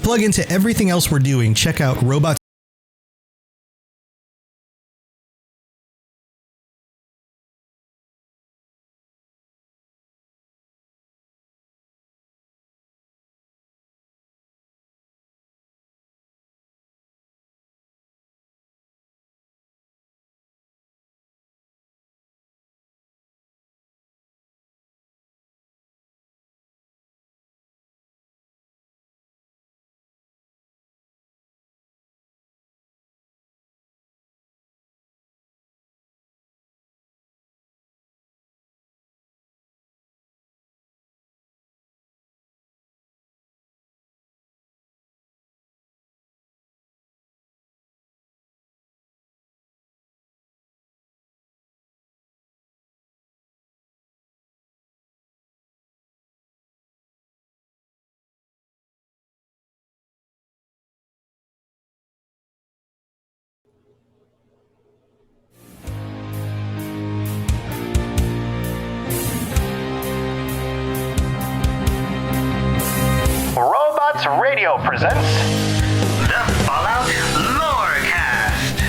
plug into everything else we're doing, check out Robots. Robots Radio presents the Fallout Lorecast.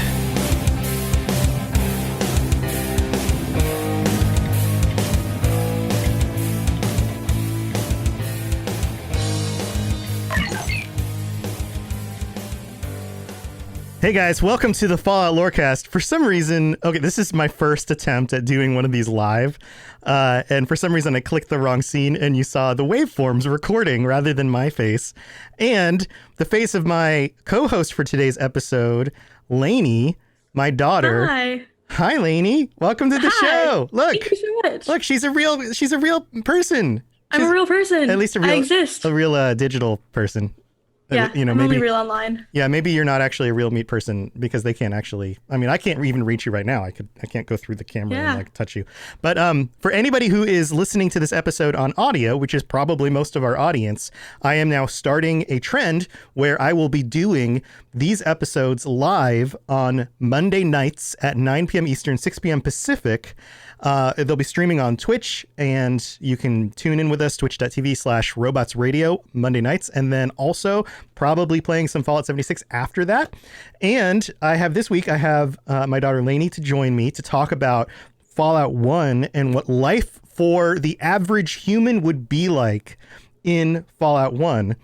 Hey guys, welcome to the Fallout Lorecast. For some reason, okay, this is my first attempt at doing one of these live, and for some reason I clicked the wrong scene and you saw the waveforms recording rather than my face, and the face of my co-host for today's episode, Lainey, my daughter. Hi, Lainey. Welcome to the show. Look, thank you so much. Look, she's a real person. I'm a real person. At least I exist. A real digital person. Yeah, you know, I'm maybe, only real online. Yeah, maybe you're not actually a real meat person because they can't actually. I mean, I can't even reach you right now. I can't go through the camera and like touch you. But for anybody who is listening to this episode on audio, which is probably most of our audience, I am now starting a trend where I will be doing these episodes live on Monday nights at 9 p.m. Eastern, 6 p.m. Pacific. They'll be streaming on Twitch, and you can tune in with us, twitch.tv/robotsradio Monday nights, and then also probably playing some Fallout 76 after that. And I have my daughter Lainey to join me to talk about Fallout 1 and what life for the average human would be like in Fallout 1.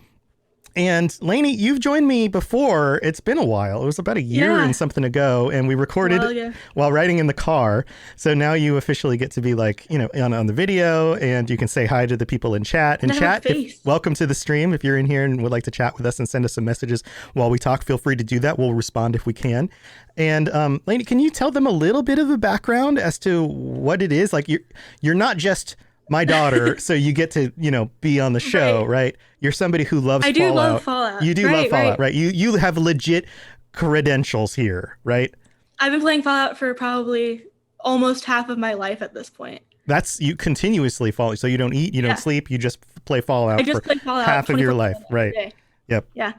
And Lainey, you've joined me before. It's been a while. It was about a year and something ago, and we recorded while riding in the car. So now you officially get to be like, you know, on the video, and you can say hi to the people in chat. And chat, welcome to the stream. If you're in here and would like to chat with us and send us some messages while we talk, feel free to do that. We'll respond if we can. And Lainey, can you tell them a little bit of a background as to what it is? Like you're not just my daughter, so you get to, you know, be on the show, right? You're somebody who loves Fallout. I do love Fallout. You do love Fallout, right? You have legit credentials here, right? I've been playing Fallout for probably almost half of my life at this point. That's you continuously Fallout. So you don't eat, you don't sleep, you just play Fallout for half of your life, right? Yep. Yeah.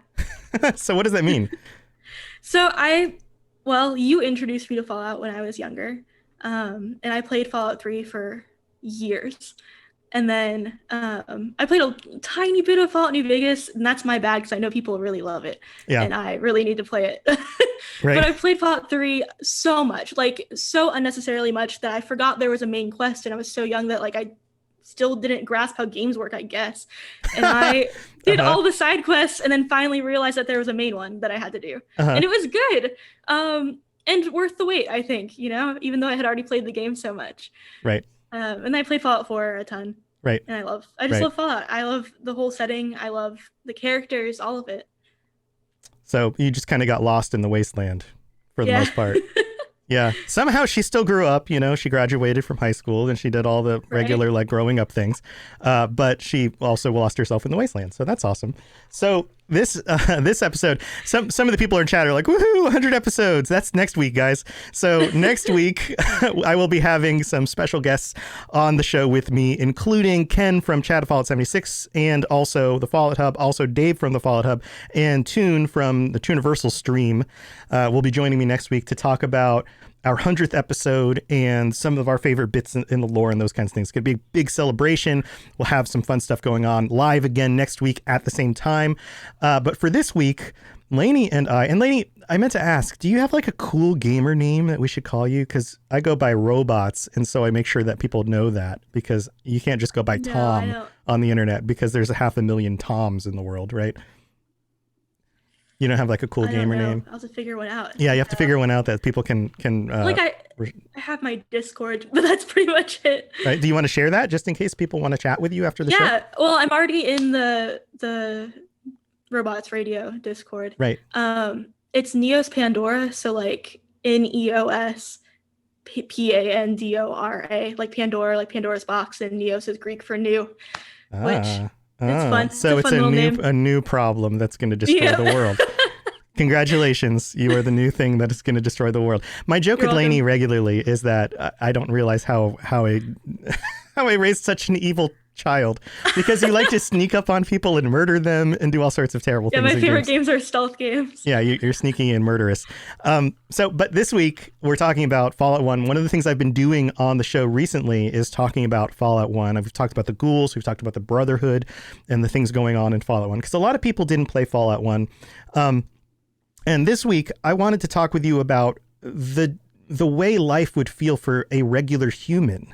So what does that mean? So you introduced me to Fallout when I was younger, and I played Fallout 3 for years. And then I played a tiny bit of Fallout New Vegas, and that's my bad because I know people really love it. Yeah. And I really need to play it. Right. But I played Fallout 3 so much, like so unnecessarily much that I forgot there was a main quest, and I was so young that like I still didn't grasp how games work, I guess. And I did all the side quests and then finally realized that there was a main one that I had to do. And it was good. And worth the wait, I think, you know, even though I had already played the game so much. Right. And I played Fallout 4 a ton. Right. And I just love Fallout. I love the whole setting. I love the characters, all of it. So you just kind of got lost in the wasteland for the most part. Yeah. Somehow she still grew up, you know, she graduated from high school and she did all the regular like growing up things. But she also lost herself in the wasteland. So that's awesome. So this episode, some of the people in chat are like, woohoo, 100 episodes. That's next week, guys. So next week, I will be having some special guests on the show with me, including Ken from Chat of Fallout 76 and also the Fallout Hub, also Dave from the Fallout Hub, and Toon from the Tooniversal stream will be joining me next week to talk about our 100th episode and some of our favorite bits in the lore and those kinds of things. It's going to be a big celebration. We'll have some fun stuff going on live again next week at the same time. But for this week, Lainey and Lainey, I meant to ask, do you have like a cool gamer name that we should call you? Because I go by Robots, and so I make sure that people know that, because you can't just go by Tom on the internet, because there's 500,000 Toms in the world, right? You don't have like a cool gamer name? I'll have to figure one out. Yeah, you have to figure one out that people can like I have my Discord, but that's pretty much it. Right. Do you want to share that just in case people want to chat with you after the show? Yeah. Well, I'm already in the Robots Radio Discord. Right. It's Neos Pandora, so like Neos Pandora, like Pandora, like Pandora's box, and Neos is Greek for new, which it's fun. So it's a new problem that's going to destroy the world. Congratulations, you are the new thing that is going to destroy the world. My joke with Lainey regularly is that I don't realize how I raised such an evil child, because you like to sneak up on people and murder them and do all sorts of terrible things. Yeah, my favorite games are stealth games. Yeah, you're sneaky and murderous. But this week we're talking about Fallout 1. One of the things I've been doing on the show recently is talking about Fallout 1. I've talked about the ghouls, we've talked about the Brotherhood, and the things going on in Fallout 1, because a lot of people didn't play Fallout 1. And this week I wanted to talk with you about the way life would feel for a regular human.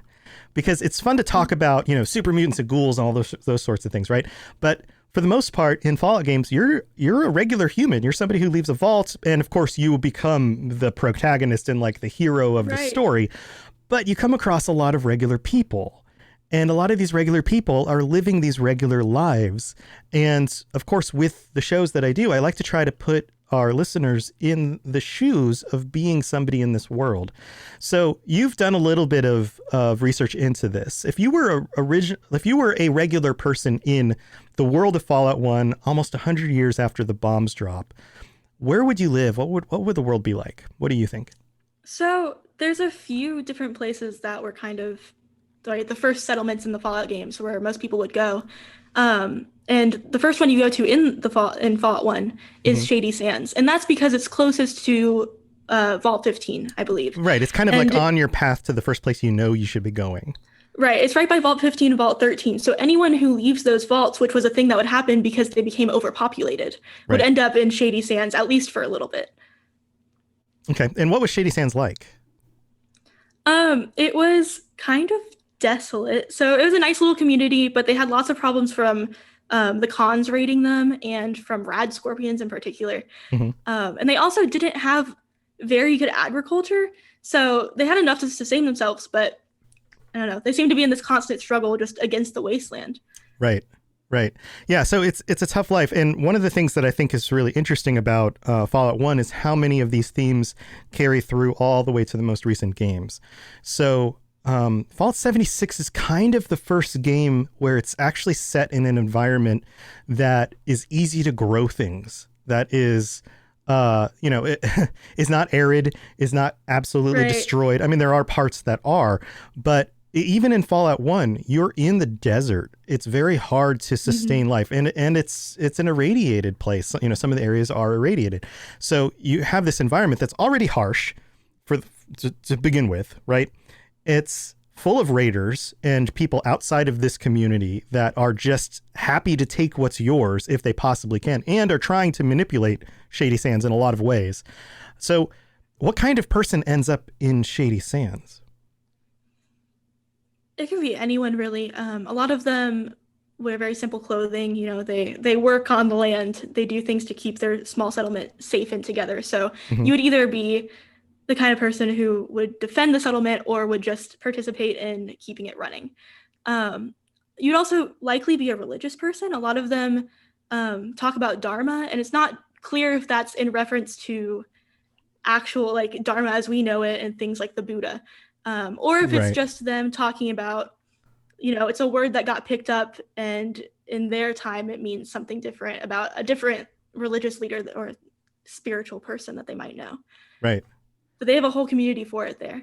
Because it's fun to talk about, super mutants and ghouls and all those sorts of things, right? But for the most part, in Fallout games, you're a regular human. You're somebody who leaves a vault, and of course, you become the protagonist and like the hero of the story. But you come across a lot of regular people, and a lot of these regular people are living these regular lives. And of course, with the shows that I do, I like to try to put our listeners in the shoes of being somebody in this world. So you've done a little bit of research into this. If you were a regular person in the world of Fallout 1, almost 100 years after the bombs drop, where would you live? What would the world be like? What do you think? So there's a few different places that were kind of the first settlements in the Fallout games where most people would go. And the first one you go to in Fallout 1 is Shady Sands. And that's because it's closest to Vault 15, I believe. Right. It's kind of like on your path to the first place you should be going. Right. It's right by Vault 15 and Vault 13. So anyone who leaves those vaults, which was a thing that would happen because they became overpopulated, would end up in Shady Sands, at least for a little bit. Okay. And what was Shady Sands like? It was kind of desolate. So it was a nice little community, but they had lots of problems from the cons raiding them and from rad scorpions in particular. And they also didn't have very good agriculture. So they had enough to sustain themselves, but I don't know. They seem to be in this constant struggle just against the wasteland. Right. Yeah, so it's a tough life. And one of the things that I think is really interesting about Fallout 1 is how many of these themes carry through all the way to the most recent games. So Fallout 76 is kind of the first game where it's actually set in an environment that is easy to grow things, that is, it is not arid, is not absolutely destroyed. I mean, there are parts that are, but even in Fallout 1, you're in the desert. It's very hard to sustain life, and it's an irradiated place. Some of the areas are irradiated. So you have this environment that's already harsh to begin with, right? It's full of raiders and people outside of this community that are just happy to take what's yours if they possibly can, and are trying to manipulate Shady Sands in a lot of ways. So what kind of person ends up in Shady Sands? It can be anyone, really. A lot of them wear very simple clothing. They work on the land. They do things to keep their small settlement safe and together. So you would either be the kind of person who would defend the settlement or would just participate in keeping it running. You'd also likely be a religious person. A lot of them talk about Dharma, and it's not clear if that's in reference to actual like Dharma as we know it and things like the Buddha. Or if it's just them talking about, it's a word that got picked up and in their time it means something different about a different religious leader or spiritual person that they might know. Right. But they have a whole community for it there.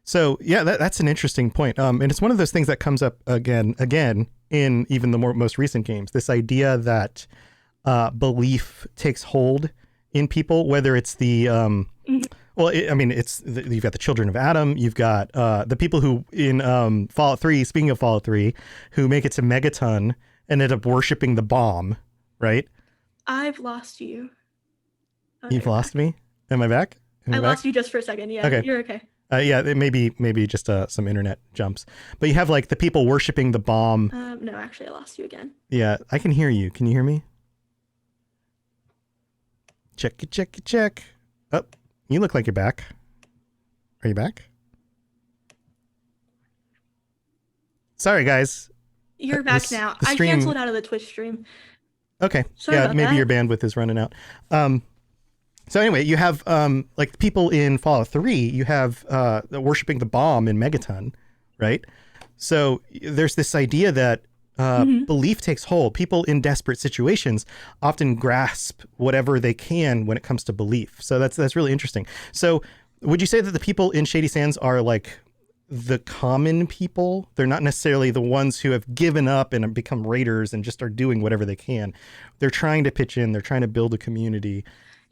So yeah, that's an interesting point. And it's one of those things that comes up again in even the most recent games. This idea that belief takes hold in people, whether it's the Well, I mean, you've got the children of Adam. You've got the people who in Fallout 3, speaking of Fallout 3, who make it to Megaton and end up worshiping the bomb, right? I've lost you. Oh, You've lost me? Am I back? I lost you just for a second. Yeah, okay. You're okay. Yeah, maybe just some internet jumps. But you have like the people worshiping the bomb. No, actually, I lost you again. Yeah, I can hear you. Can you hear me? Check. Oh, you look like you're back. Are you back? Sorry, guys. You're back now. I canceled out of the Twitch stream. Okay. Sorry about maybe that. your bandwidth is running out. So anyway, you have like people in Fallout 3, you have worshiping the bomb in Megaton, right? So there's this idea that belief takes hold. People in desperate situations often grasp whatever they can when it comes to belief. So that's really interesting. So would you say that the people in Shady Sands are like the common people? They're not necessarily the ones who have given up and have become raiders and just are doing whatever they can. They're trying to pitch in. They're trying to build a community.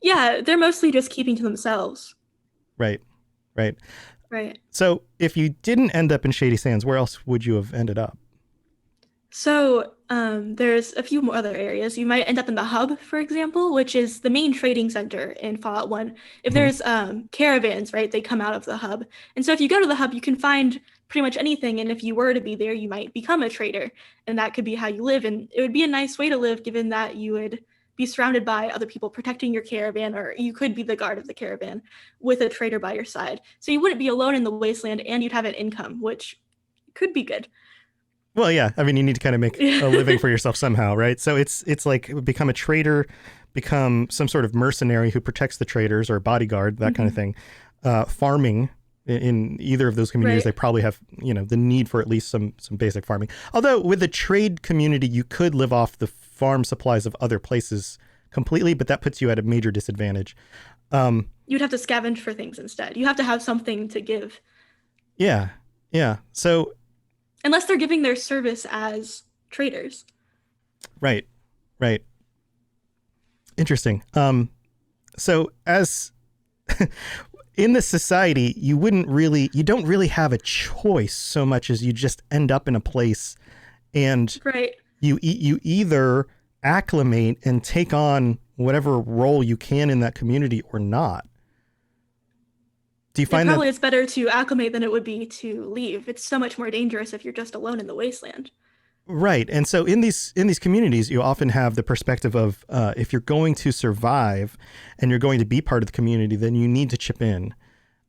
Yeah, they're mostly just keeping to themselves. Right. Right. So if you didn't end up in Shady Sands, where else would you have ended up? So there's a few more other areas. You might end up in the hub, for example, which is the main trading center in Fallout 1. If there's caravans, right, they come out of the hub. And so if you go to the hub, you can find pretty much anything. And if you were to be there, you might become a trader. And that could be how you live. And it would be a nice way to live, given that you would be surrounded by other people protecting your caravan, or you could be the guard of the caravan with a trader by your side. So you wouldn't be alone in the wasteland, and you'd have an income, which could be good. Well, yeah. I mean, you need to kind of make a living for yourself somehow, right? So it's like become a trader, become some sort of mercenary who protects the traders, or a bodyguard, that kind of thing. Farming in either of those communities, they probably have, the need for at least some basic farming. Although with the trade community, you could live off the farm supplies of other places completely, but that puts you at a major disadvantage. You'd have to scavenge for things instead. You have to have something to give. Yeah. So unless they're giving their service as traders. Right. Interesting. So as in this society, you don't really have a choice so much as you just end up in a place, and you either acclimate and take on whatever role you can in that community or not. Do you find probably it's better to acclimate than it would be to leave? It's so much more dangerous if you're just alone in the wasteland. Right. And so in these communities, you often have the perspective of if you're going to survive and you're going to be part of the community, then you need to chip in.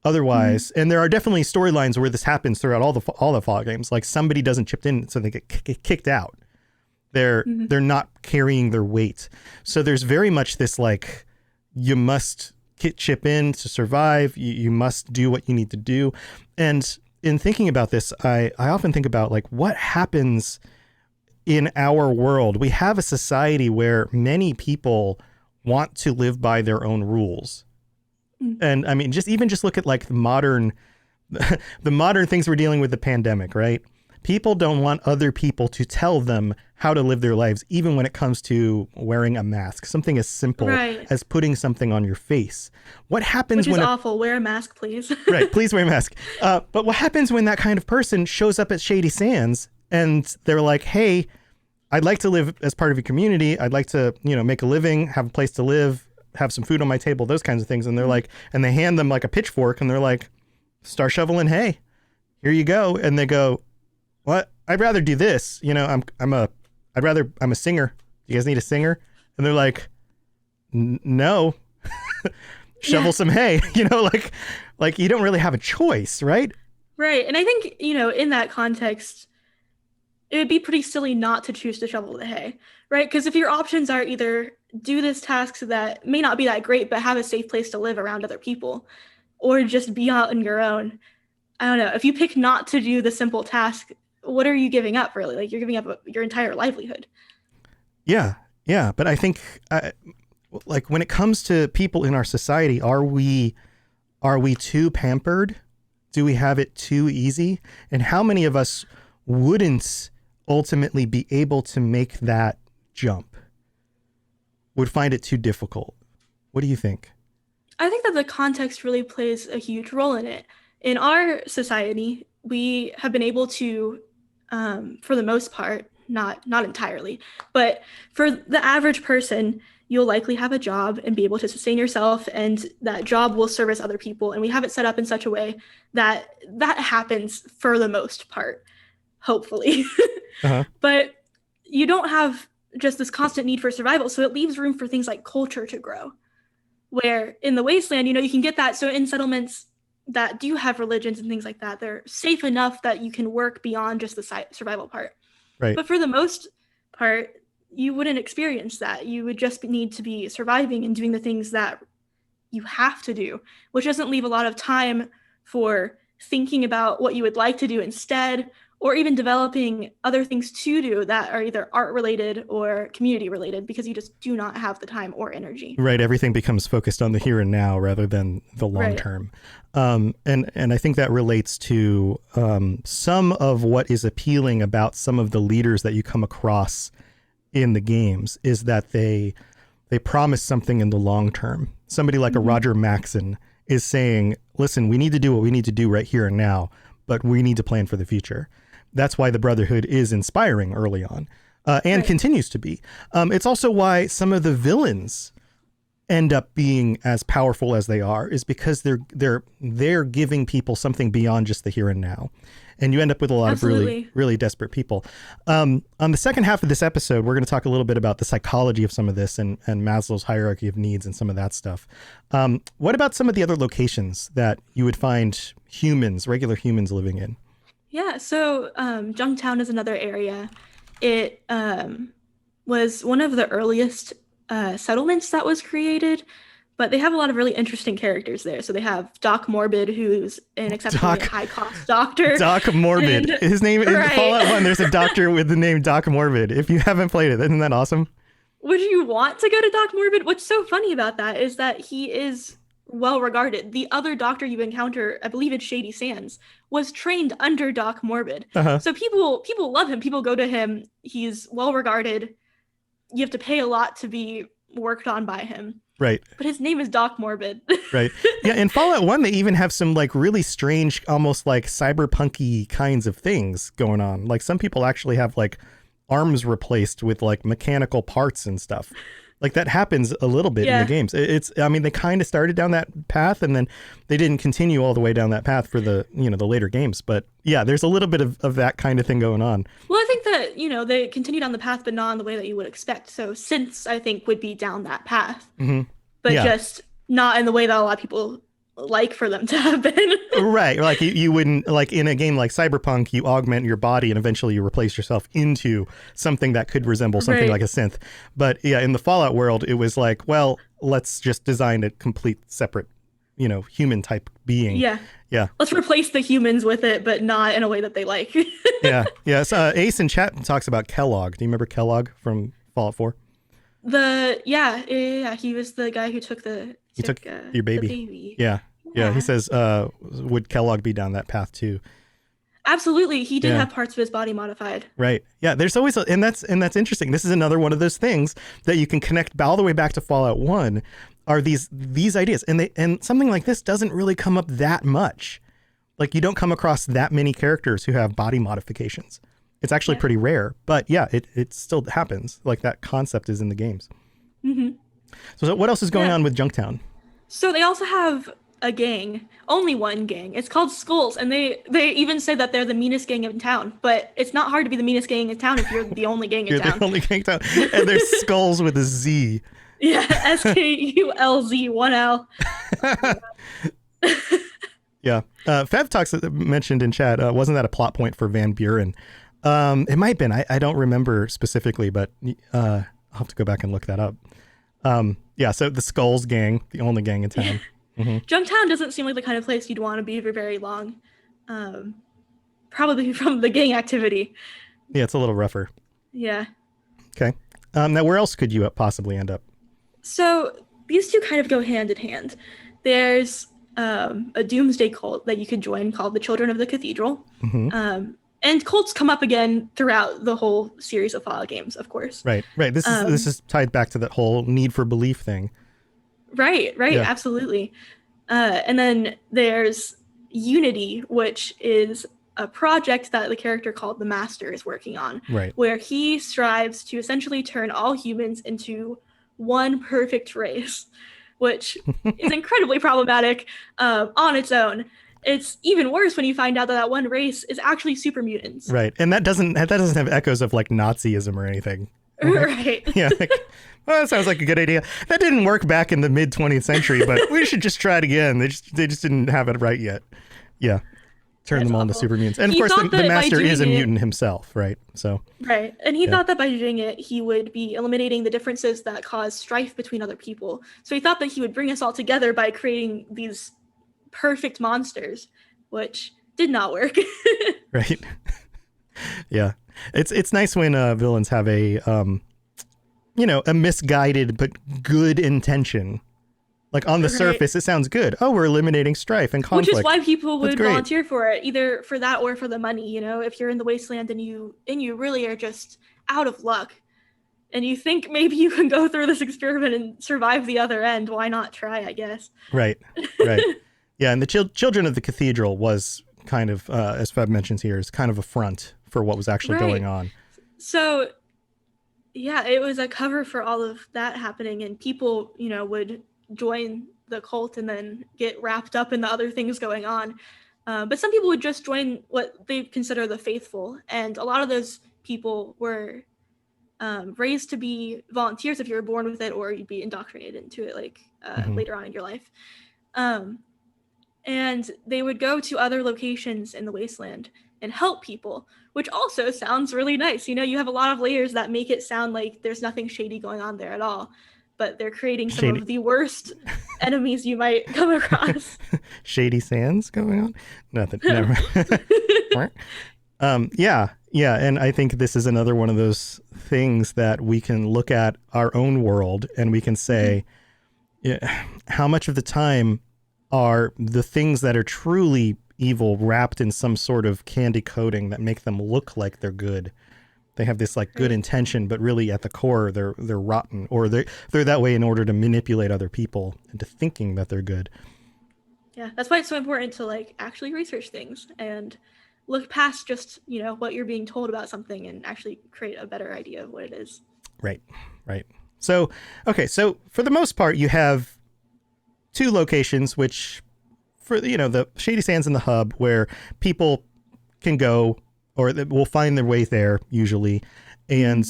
Otherwise, and there are definitely storylines where this happens throughout all the Fallout games. Like somebody doesn't chip in, so they get kicked out. They're not carrying their weight. So there's very much this like, you must chip in to survive. You must do what you need to do. And in thinking about this, I often think about like what happens in our world. We have a society where many people want to live by their own rules. And I mean, just look at like the modern things we're dealing with, the pandemic, right? People don't want other people to tell them how to live their lives, even when it comes to wearing a mask, something as simple as putting something on your face. What happens when... Which is awful. Wear a mask, please. Right. Please wear a mask. But what happens when that kind of person shows up at Shady Sands and they're like, hey, I'd like to live as part of your community. I'd like to, make a living, have a place to live, have some food on my table, those kinds of things. And they're like, and they hand them like a pitchfork and they're like, start shoveling hay. Here you go. And they go, what? I'd rather do this. I'm a singer. You guys need a singer? And they're like, no, shovel some hay, like you don't really have a choice, right? Right. And I think, in that context, it would be pretty silly not to choose to shovel the hay, right? Because if your options are either do this task that may not be that great, but have a safe place to live around other people, or just be out on your own, I don't know. If you pick not to do the simple task, what are you giving up, really? Like, you're giving up your entire livelihood. Yeah. But I think, like, when it comes to people in our society, are we too pampered? Do we have it too easy? And how many of us wouldn't ultimately be able to make that jump? Would find it too difficult? What do you think? I think that the context really plays a huge role in it. In our society, we have been able to, for the most part, not entirely, but for the average person, you'll likely have a job and be able to sustain yourself, and that job will service other people. And we have it set up in such a way that that happens for the most part, hopefully. Uh-huh. But you don't have just this constant need for survival, so it leaves room for things like culture to grow. Where in the wasteland, you can get that. So in settlements that do have religions and things like that, they're safe enough that you can work beyond just the survival part. Right. But for the most part, you wouldn't experience that. You would just need to be surviving and doing the things that you have to do, which doesn't leave a lot of time for thinking about what you would like to do instead, or even developing other things to do that are either art related or community related, because you just do not have the time or energy. Right. Everything becomes focused on the here and now rather than the long Right. term. And I think that relates to some of what is appealing about some of the leaders that you come across in the games is that they promise something in the long term. Somebody like a Roger Maxon is saying, listen, we need to do what we need to do right here and now, but we need to plan for the future. That's why the Brotherhood is inspiring early on and Right. continues to be. It's also why some of the villains end up being as powerful as they are, is because they're giving people something beyond just the here and now. And you end up with a lot of really, Absolutely. really desperate people. On the second half of this episode, we're going to talk a little bit about the psychology of some of this and Maslow's hierarchy of needs and some of that stuff. What about some of the other locations that you would find regular humans living in? Yeah, so Jungtown is another area. It was one of the earliest settlements that was created, but they have a lot of really interesting characters there. So they have Doc Morbid, who's an exceptionally high-cost doctor. Doc Morbid. And- His name in right. Fallout 1, there's a doctor with the name Doc Morbid. If you haven't played it, isn't that awesome? Would you want to go to Doc Morbid? What's so funny about that is that he is well regarded. The other doctor you encounter, I believe it's Shady Sands, was trained under Doc Morbid. Uh-huh. So people love him. People go to him. He's well regarded. You have to pay a lot to be worked on by him. Right. But his name is Doc Morbid. Right. Yeah. In Fallout 1, they even have some like really strange, almost like cyberpunky kinds of things going on. Like some people actually have like arms replaced with like mechanical parts and stuff. Like that happens a little bit in the games. I mean, they kind of started down that path and then they didn't continue all the way down that path for the later games. But yeah, there's a little bit of that kind of thing going on. Well, I think that, they continued on the path, but not in the way that you would expect. So Synths, I think, would be down that path, but Yeah. just not in the way that a lot of people like for them to have been. Right. Like you wouldn't, like in a game like Cyberpunk, you augment your body and eventually you replace yourself into something that could resemble something Right. like a synth. But yeah, in the Fallout world, it was like, well, let's just design a complete separate, human type being. Yeah. Yeah. Let's replace the humans with it, but not in a way that they like. Yeah. Yeah. So, Ace in chat talks about Kellogg. Do you remember Kellogg from Fallout 4? Yeah, he was the guy who took your baby. The baby. Yeah. Yeah. He says, would Kellogg be down that path too? Absolutely. He did Yeah. have parts of his body modified. Right. Yeah. There's always, and that's interesting. This is another one of those things that you can connect all the way back to Fallout 1 are these ideas. And something like this doesn't really come up that much. Like you don't come across that many characters who have body modifications. It's actually pretty rare, but yeah, it still happens. Like that concept is in the games. Mm-hmm. So what else is going on with Junktown? So they also have a gang, only one gang. It's called Skulls, and they even say that they're the meanest gang in town. But it's not hard to be the meanest gang in town if you're the only gang in You're town. the only gang in town. And there's Skulls with a Z. Yeah, SKULZ, 1L. Yeah. Fev Talks mentioned in chat, wasn't that a plot point for Van Buren? It might have been. I don't remember specifically, but I'll have to go back and look that up. Yeah, so the Skulls gang, the only gang in town. Junktown doesn't seem like the kind of place you'd want to be for very long. Probably from the gang activity. Yeah, it's a little rougher. Yeah. Okay. Now, where else could you possibly end up? So these two kind of go hand in hand. There's a doomsday cult that you could join called the Children of the Cathedral. And cults come up again throughout the whole series of Fallout games, of course. Right. This is tied back to that whole need for belief thing. Right, Yeah. absolutely. And then there's Unity, which is a project that the character called the Master is working on, Right. where he strives to essentially turn all humans into one perfect race, which is incredibly problematic on its own. It's even worse when you find out that that one race is actually super mutants. Right. And that doesn't have echoes of like Nazism or anything. Right. Yeah. Like, well, that sounds like a good idea. That didn't work back in the mid 20th century, but we should just try it again. They just didn't have it right yet. Yeah. Turn That's them all into awful. super mutants. And of He course, thought the that by Master is a doing it- mutant himself, right? So, Right. And he Yeah. thought that by doing it, he would be eliminating the differences that cause strife between other people. So he thought that he would bring us all together by creating these perfect monsters, which did not work. right. Yeah. It's nice when villains have a a misguided but good intention. Like on the Right. surface, it sounds good. Oh, we're eliminating strife and conflict. Which is why people That's would great. volunteer for it, either for that or for the money. You know, if you're in the wasteland and you really are just out of luck, and you think maybe you can go through this experiment and survive the other end, why not try? I guess. Right. Right. Yeah, and the children of the cathedral was kind of, as Feb mentions here, is kind of a front for what was actually Right. going on. So, yeah, it was a cover for all of that happening, and people, would join the cult and then get wrapped up in the other things going on. But some people would just join what they consider the faithful, and a lot of those people were raised to be volunteers if you were born with it, or you'd be indoctrinated into it like later on in your life. And they would go to other locations in the wasteland and help people, which also sounds really nice. You have a lot of layers that make it sound like there's nothing shady going on there at all, but they're creating some Shady. of the worst enemies you might come across. Shady Sands going on? Nothing. Never. Yeah. And I think this is another one of those things that we can look at our own world and we can say, how much of the time are the things that are truly evil wrapped in some sort of candy coating that make them look like they're good? They have this like good intention, but really at the core they're rotten, or they're that way in order to manipulate other people into thinking that they're good. Yeah, that's why it's so important to like actually research things and look past just, what you're being told about something and actually create a better idea of what it is. Right. So, okay, so for the most part, you have two locations, which for, the Shady Sands and the Hub, where people can go or will find their way there usually and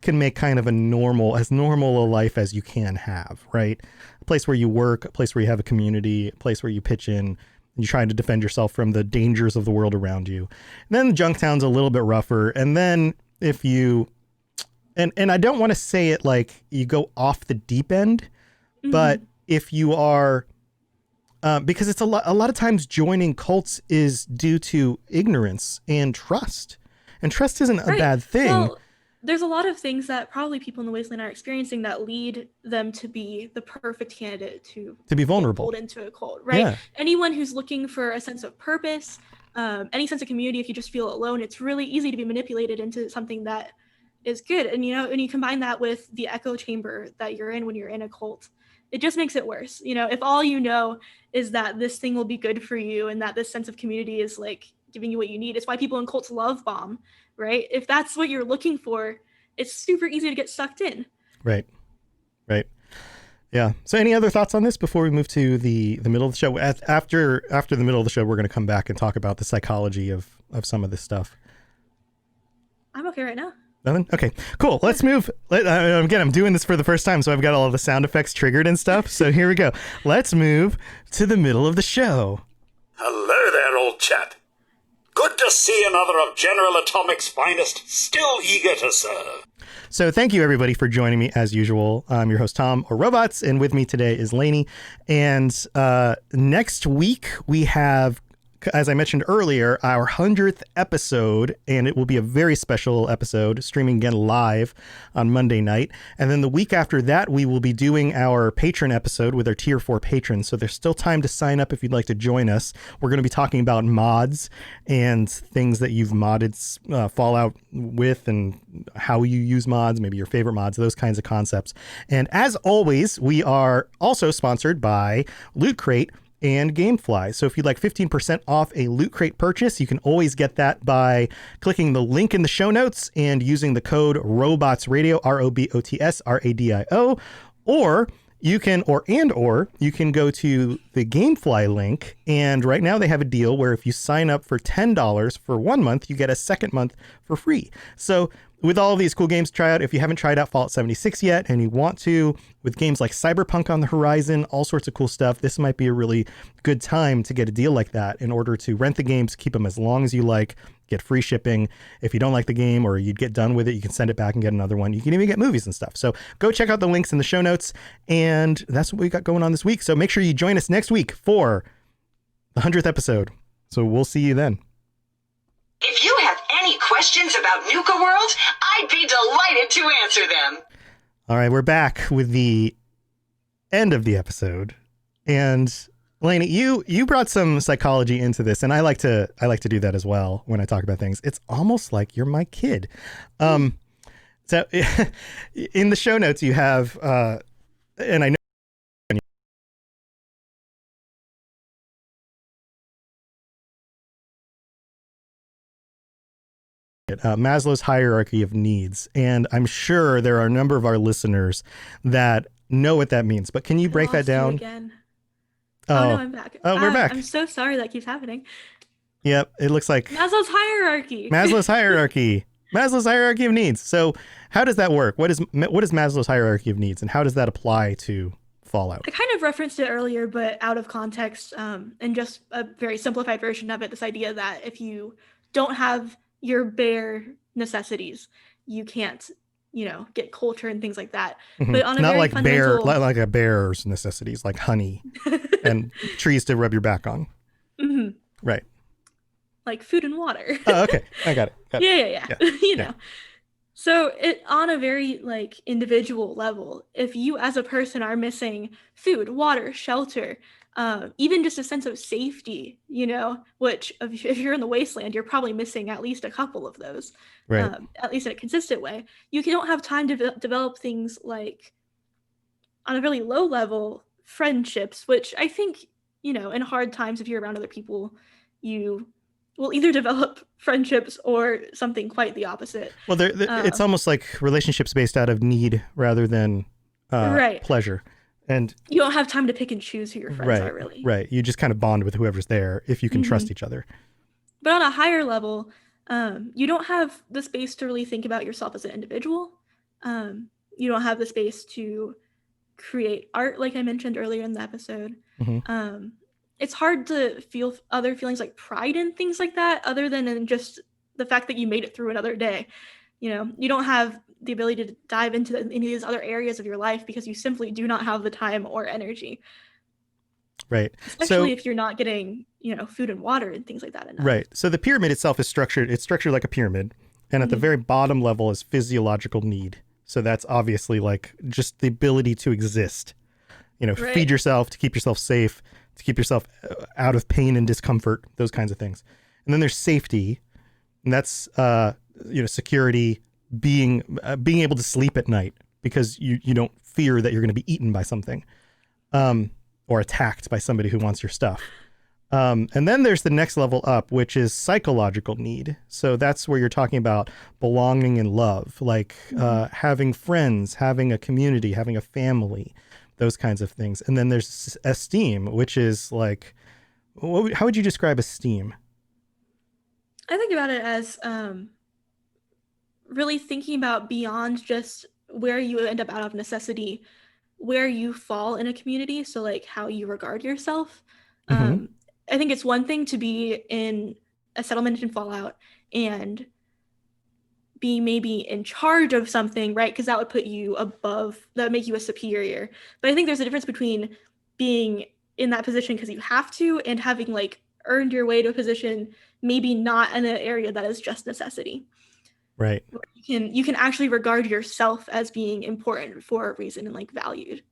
can make kind of as normal a life as you can have, right? A place where you work, a place where you have a community, a place where you pitch in, and you're trying to defend yourself from the dangers of the world around you. And then Junktown's a little bit rougher. And then if you, and I don't want to say it like you go off the deep end, but if you are, because it's a lot of times joining cults is due to ignorance and trust. And trust isn't a bad thing. Well, there's a lot of things that probably people in the wasteland are experiencing that lead them to be the perfect candidate to be vulnerable, pulled into a cult, right? Yeah. Anyone who's looking for a sense of purpose, any sense of community, if you just feel alone, it's really easy to be manipulated into something that is good. And when you combine that with the echo chamber that you're in when you're in a cult, it just makes it worse. If all you know is that this thing will be good for you and that this sense of community is like giving you what you need. It's why people in cults love bomb, right? If that's what you're looking for, it's super easy to get sucked in. Right. Yeah. So any other thoughts on this before we move to the middle of the show? After the middle of the show, we're going to come back and talk about the psychology of some of this stuff. I'm okay right now. Nothing? Okay, cool. Let's move. Again, I'm doing this for the first time, so I've got all of the sound effects triggered and stuff. So here we go. Let's move to the middle of the show. Hello there, old chap. Good to see another of General Atomic's finest, still eager to serve. So thank you, everybody, for joining me, as usual. I'm your host, Tom, or Robots, and with me today is Lainey. And next week, we have as I mentioned earlier, our 100th episode, and it will be a very special episode, streaming again live on Monday night. And then the week after that, we will be doing our patron episode with our Tier 4 patrons. So there's still time to sign up if you'd like to join us. We're going to be talking about mods and things that you've modded Fallout with and how you use mods, maybe your favorite mods, those kinds of concepts. And as always, we are also sponsored by Loot Crate and Gamefly. So if you'd like 15% off a Loot Crate purchase, you can always get that by clicking the link in the show notes and using the code ROBOTSRadio, ROBOTSRadio, or you can, or you can go to the Gamefly link, and right now they have a deal where if you sign up for $10 for 1 month, you get a second month for free. So with all of these cool games to try out, if you haven't tried out Fallout 76 yet and you want to, with games like Cyberpunk on the horizon, all sorts of cool stuff, this might be a really good time to get a deal like that in order to rent the games, keep them as long as you like, get free shipping. If you don't like the game or you'd get done with it, you can send it back and get another one. You can even get movies and stuff. So go check out the links in the show notes. And that's what we got going on this week. So make sure you join us next week for the 100th episode. So we'll see you then. If you have any questions about Nuka World, I'd be delighted to answer them. All right, we're back with the end of the episode. And Lainey, you brought some psychology into this, and I like to do that as well when I talk about things. It's almost like you're my kid. So in the show notes you have, and I know Maslow's hierarchy of needs, and I'm sure there are a number of our listeners that know what that means. But can you break that down? Again. Oh no, I'm back. Oh, we're back. I'm so sorry that keeps happening. Yep, it looks like Maslow's hierarchy. Maslow's hierarchy. Maslow's hierarchy of needs. So how does that work? What is Maslow's hierarchy of needs, and how does that apply to Fallout? I kind of referenced it earlier, but out of context, and just a very simplified version of it. This idea that if you don't have your bare necessities, you can't, get culture and things like that. Mm-hmm. But on a not very like fundamental... not like a bear's necessities, like honey and trees to rub your back on. Mm-hmm. Right. Like food and water. Oh, okay. I got it. Yeah. So it on a very individual level, if you as a person are missing food, water, shelter, even just a sense of safety, which if you're in the wasteland, you're probably missing at least a couple of those, right. At least in a consistent way. You don't have time to develop things like, on a really low level, friendships, which I think, in hard times, if you're around other people, you will either develop friendships or something quite the opposite. Well, it's almost like relationships based out of need rather than right. pleasure. And you don't have time to pick and choose who your friends are, really. Right. You just kind of bond with whoever's there if you can trust each other. But on a higher level, you don't have the space to really think about yourself as an individual. You don't have the space to create art, like I mentioned earlier in the episode. Mm-hmm. It's hard to feel other feelings like pride and things like that, other than in just the fact that you made it through another day. You don't have the ability to dive into any of these other areas of your life because you simply do not have the time or energy. Right. Especially if you're not getting, food and water and things like that enough. Right. So the pyramid itself is structured like a pyramid. And at the very bottom level is physiological need. So that's obviously like just the ability to exist, Right. feed yourself, to keep yourself safe, to keep yourself out of pain and discomfort, those kinds of things. And then there's safety, and that's, security, being able to sleep at night because you don't fear that you're going to be eaten by something, or attacked by somebody who wants your stuff. And then there's the next level up, which is psychological need. So that's where you're talking about belonging and love, like having friends, having a community, having a family, those kinds of things. And then there's esteem, which is like, how would you describe esteem? I think about it as really thinking about beyond just where you end up out of necessity, where you fall in a community. So like how you regard yourself. I think it's one thing to be in a settlement in Fallout and be maybe in charge of something, right? Because that would put you above, that would make you a superior. But I think there's a difference between being in that position because you have to and having like earned your way to a position, maybe not in an area that is just necessity. Right. You can actually regard yourself as being important for a reason and like valued.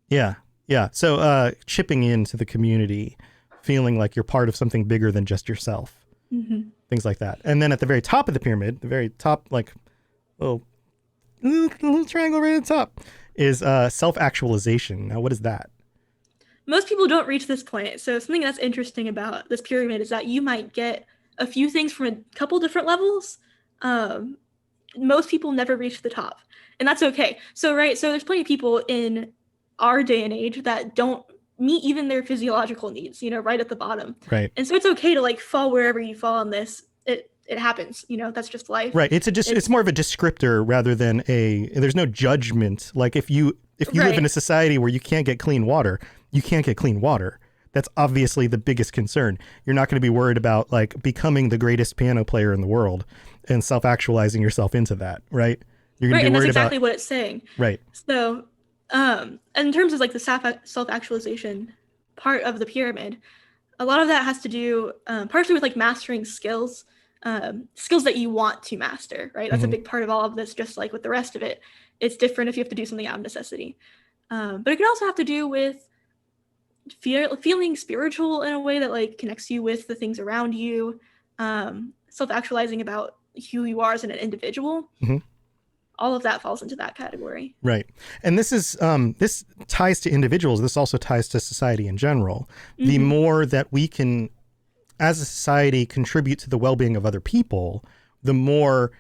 Yeah. Yeah. So chipping into the community, feeling like you're part of something bigger than just yourself. Mm-hmm. Things like that. And then at the very top of the pyramid, the very top, like little triangle right at the top, is self-actualization. Now, what is that? Most people don't reach this point. So something that's interesting about this pyramid is that you might get a few things from a couple different levels. Most people never reach the top, and that's okay. So there's plenty of people in our day and age that don't meet even their physiological needs, right at the bottom. Right. And so it's okay to like fall wherever you fall on this. It happens, that's just life. Right. It's more of a descriptor rather than there's no judgment. Like if you live in a society where you can't get clean water, you can't get clean water. That's obviously the biggest concern. You're not going to be worried about like becoming the greatest piano player in the world and self-actualizing yourself into that, right? You're going to be worried and that's exactly what it's saying. Right. So, in terms of like the self-actualization part of the pyramid, a lot of that has to do partially with like mastering skills that you want to master, right? That's a big part of all of this, just like with the rest of it. It's different if you have to do something out of necessity. But it can also have to do with feeling spiritual in a way that like connects you with the things around you, self-actualizing about who you are as an individual. All of that falls into that category. Right. And this is this ties to individuals. This also ties to society in general. The more that we can, as a society, contribute to the well-being of other people, the more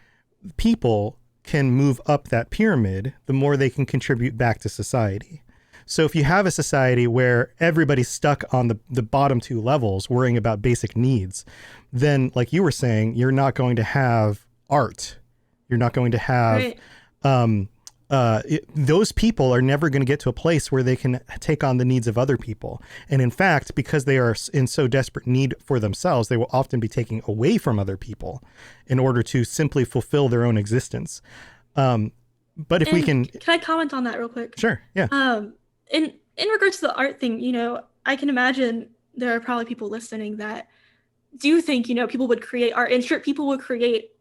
people can move up that pyramid, the more they can contribute back to society. So if you have a society where everybody's stuck on the bottom two levels worrying about basic needs, then like you were saying, you're not going to have art. You're not going to have, those people are never going to get to a place where they can take on the needs of other people. And in fact, because they are in so desperate need for themselves, they will often be taking away from other people in order to simply fulfill their own existence. But if we can I comment on that real quick? Sure. Yeah. In regards to the art thing, I can imagine there are probably people listening that do think, people would create art, and sure, people would create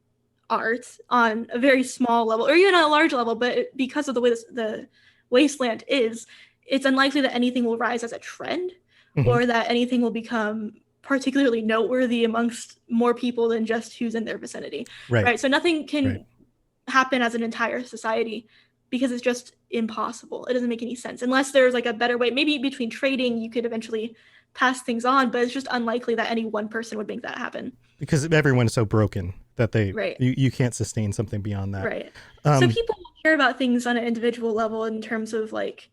art on a very small level or even on a large level, but because of the way the wasteland is, it's unlikely that anything will rise as a trend or that anything will become particularly noteworthy amongst more people than just who's in their vicinity. Right. So nothing can happen as an entire society because it's just impossible. It doesn't make any sense unless there's like a better way. Maybe between trading, you could eventually pass things on, but it's just unlikely that any one person would make that happen. Because everyone is so broken that you can't sustain something beyond that. Right. So people care about things on an individual level in terms of like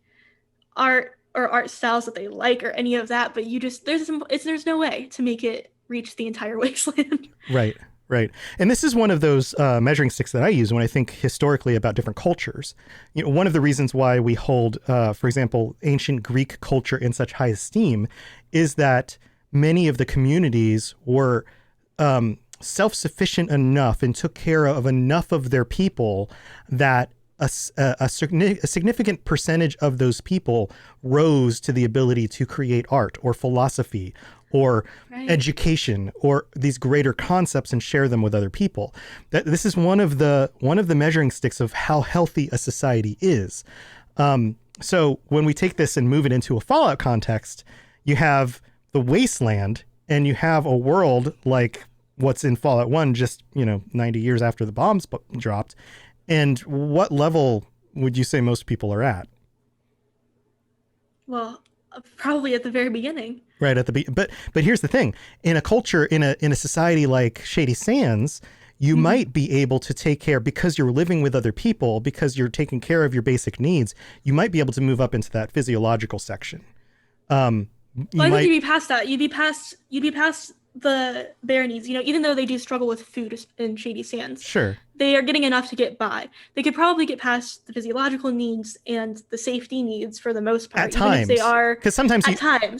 art or art styles that they like or any of that, but there's no way to make it reach the entire wasteland. Right. Right. And this is one of those measuring sticks that I use when I think historically about different cultures. One of the reasons why we hold, for example, ancient Greek culture in such high esteem is that many of the communities were self-sufficient enough and took care of enough of their people that a significant percentage of those people rose to the ability to create art or philosophy or education or these greater concepts and share them with other people. This is one of the measuring sticks of how healthy a society is. So when we take this and move it into a Fallout context, you have the wasteland and you have a world like what's in Fallout 1 just, 90 years after the bombs dropped. And what level would you say most people are at? Well, probably at the very beginning. Right at the but here's the thing: in a culture, in a society like Shady Sands, you might be able to take care because you're living with other people, because you're taking care of your basic needs. You might be able to move up into that physiological section. I think you'd be past that. You'd be past the bare needs. Even though they do struggle with food in Shady Sands, sure, they are getting enough to get by. They could probably get past the physiological needs and the safety needs for the most part. At times, they are because sometimes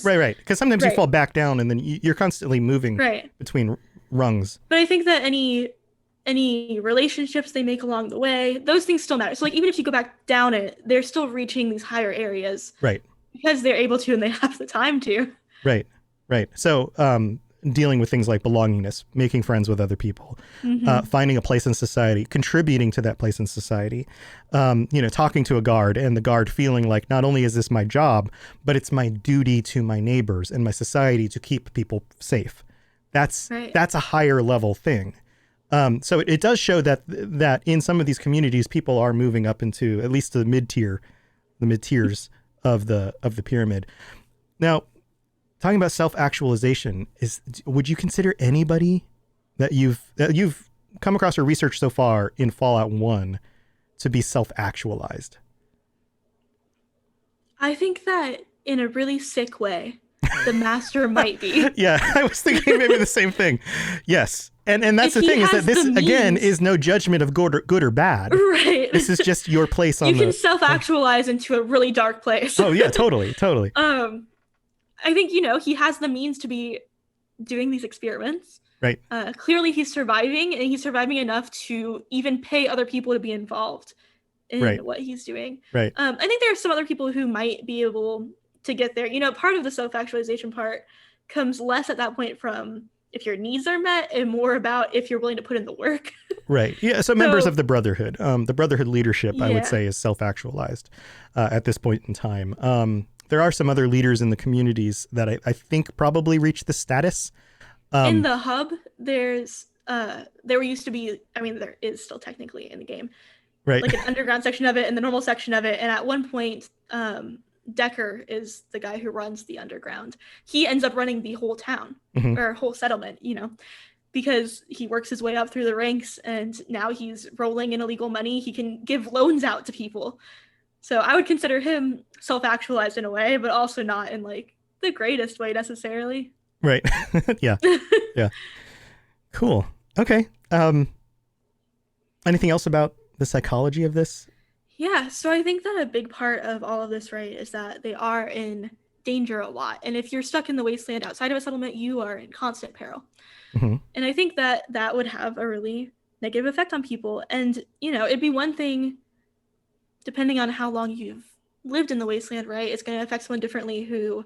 right. Because sometimes you fall back down, and then you're constantly moving between rungs. But I think that any relationships they make along the way, those things still matter. So like even if you go back down it, they're still reaching these higher areas, right? Because they're able to and they have the time to. Right. Right. So, dealing with things like belongingness, making friends with other people, finding a place in society, contributing to that place in society, talking to a guard and the guard feeling like not only is this my job, but it's my duty to my neighbors and my society to keep people safe. That's a higher level thing. So it does show that in some of these communities, people are moving up into at least the mid tiers of the pyramid. Now, talking about self-actualization, would you consider anybody that you've come across or researched so far in Fallout 1 to be self-actualized? I think that in a really sick way, the master might be. Yeah, I was thinking maybe the same thing. Yes. And that's the thing, is that this, again, is no judgment of good or bad. Right. This is just your place on You can self-actualize into a really dark place. Oh, yeah, totally. I think, he has the means to be doing these experiments. Right. Clearly he's surviving, and he's surviving enough to even pay other people to be involved in what he's doing. Right. I think there are some other people who might be able to get there. Part of the self-actualization part comes less at that point from if your needs are met and more about if you're willing to put in the work. Right. Yeah. So members of the Brotherhood, leadership, I would say, is self-actualized at this point in time. There are some other leaders in the communities that I think probably reach the status. In the hub, there used to be, there is still technically in the game, right, like an underground section of it and the normal section of it. And at one point, Decker is the guy who runs the underground. He ends up running the whole town or whole settlement, because he works his way up through the ranks, and now he's rolling in illegal money. He can give loans out to people. So I would consider him self-actualized in a way, but also not in like the greatest way necessarily. Right. Yeah. Yeah. Cool. Okay. Anything else about the psychology of this? Yeah. So I think that a big part of all of this, right, is that they are in danger a lot. And if you're stuck in the wasteland outside of a settlement, you are in constant peril. And I think that that would have a really negative effect on people. And, it'd be one thing, depending on how long you've lived in the wasteland, right? It's going to affect someone differently who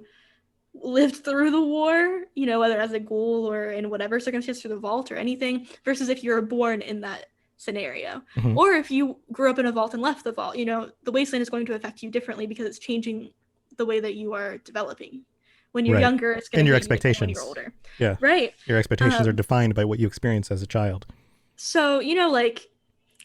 lived through the war, whether as a ghoul or in whatever circumstance through the vault or anything, versus if you're born in that scenario. Or if you grew up in a vault and left the vault, the wasteland is going to affect you differently because it's changing the way that you are developing. When you're younger, it's going to be your different expectations. when you're older. Yeah. Right. Your expectations are defined by what you experience as a child. So, like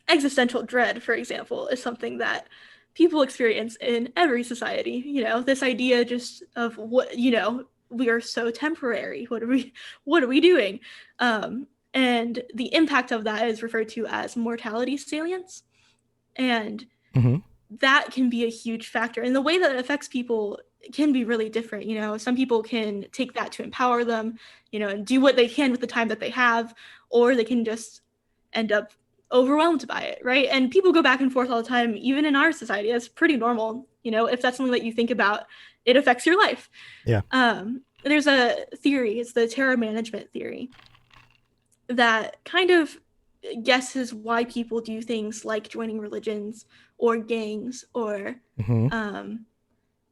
existential dread, for example, is something that people experience in every society. This idea just of what, we are so temporary. What are we doing? And the impact of that is referred to as mortality salience. And that can be a huge factor. And the way that it affects people can be really different. Some people can take that to empower them, and do what they can with the time that they have, or they can just end up overwhelmed by it, right? And people go back and forth all the time, even in our society. That's pretty normal. If that's something that you think about, it affects your life. Yeah. There's a theory, it's the terror management theory, that kind of guesses why people do things like joining religions or gangs or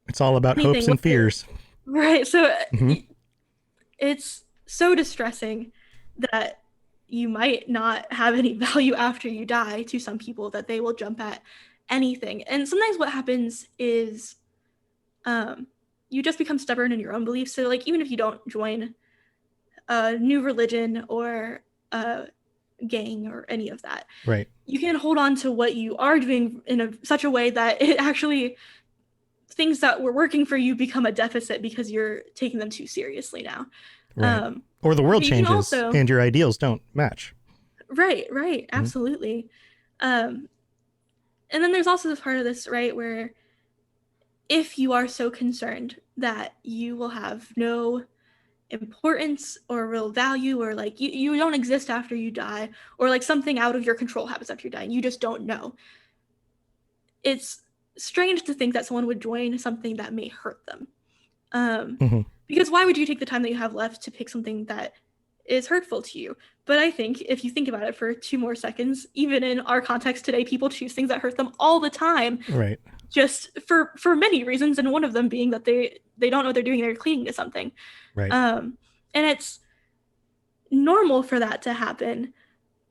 it's all about hopes and fears. Right. So it's so distressing that you might not have any value after you die to some people, that they will jump at anything. And sometimes what happens is you just become stubborn in your own beliefs. So like, even if you don't join a new religion or a gang or any of that, right, you can hold on to what you are doing in such a way that it actually, things that were working for you become a deficit because you're taking them too seriously now. Right. Or the world changes and your ideals don't match. Right, absolutely. And then there's also this part of this, right, where if you are so concerned that you will have no importance or real value, or like you don't exist after you die, or like something out of your control happens after you die and you just don't know, it's strange to think that someone would join something that may hurt them. Because why would you take the time that you have left to pick something that is hurtful to you. But I think if you think about it for 2 more seconds, even in our context today, people choose things that hurt them all the time. Right. Just for many reasons, and one of them being that they don't know what they're doing, they're clinging to something. Right. And it's normal for that to happen.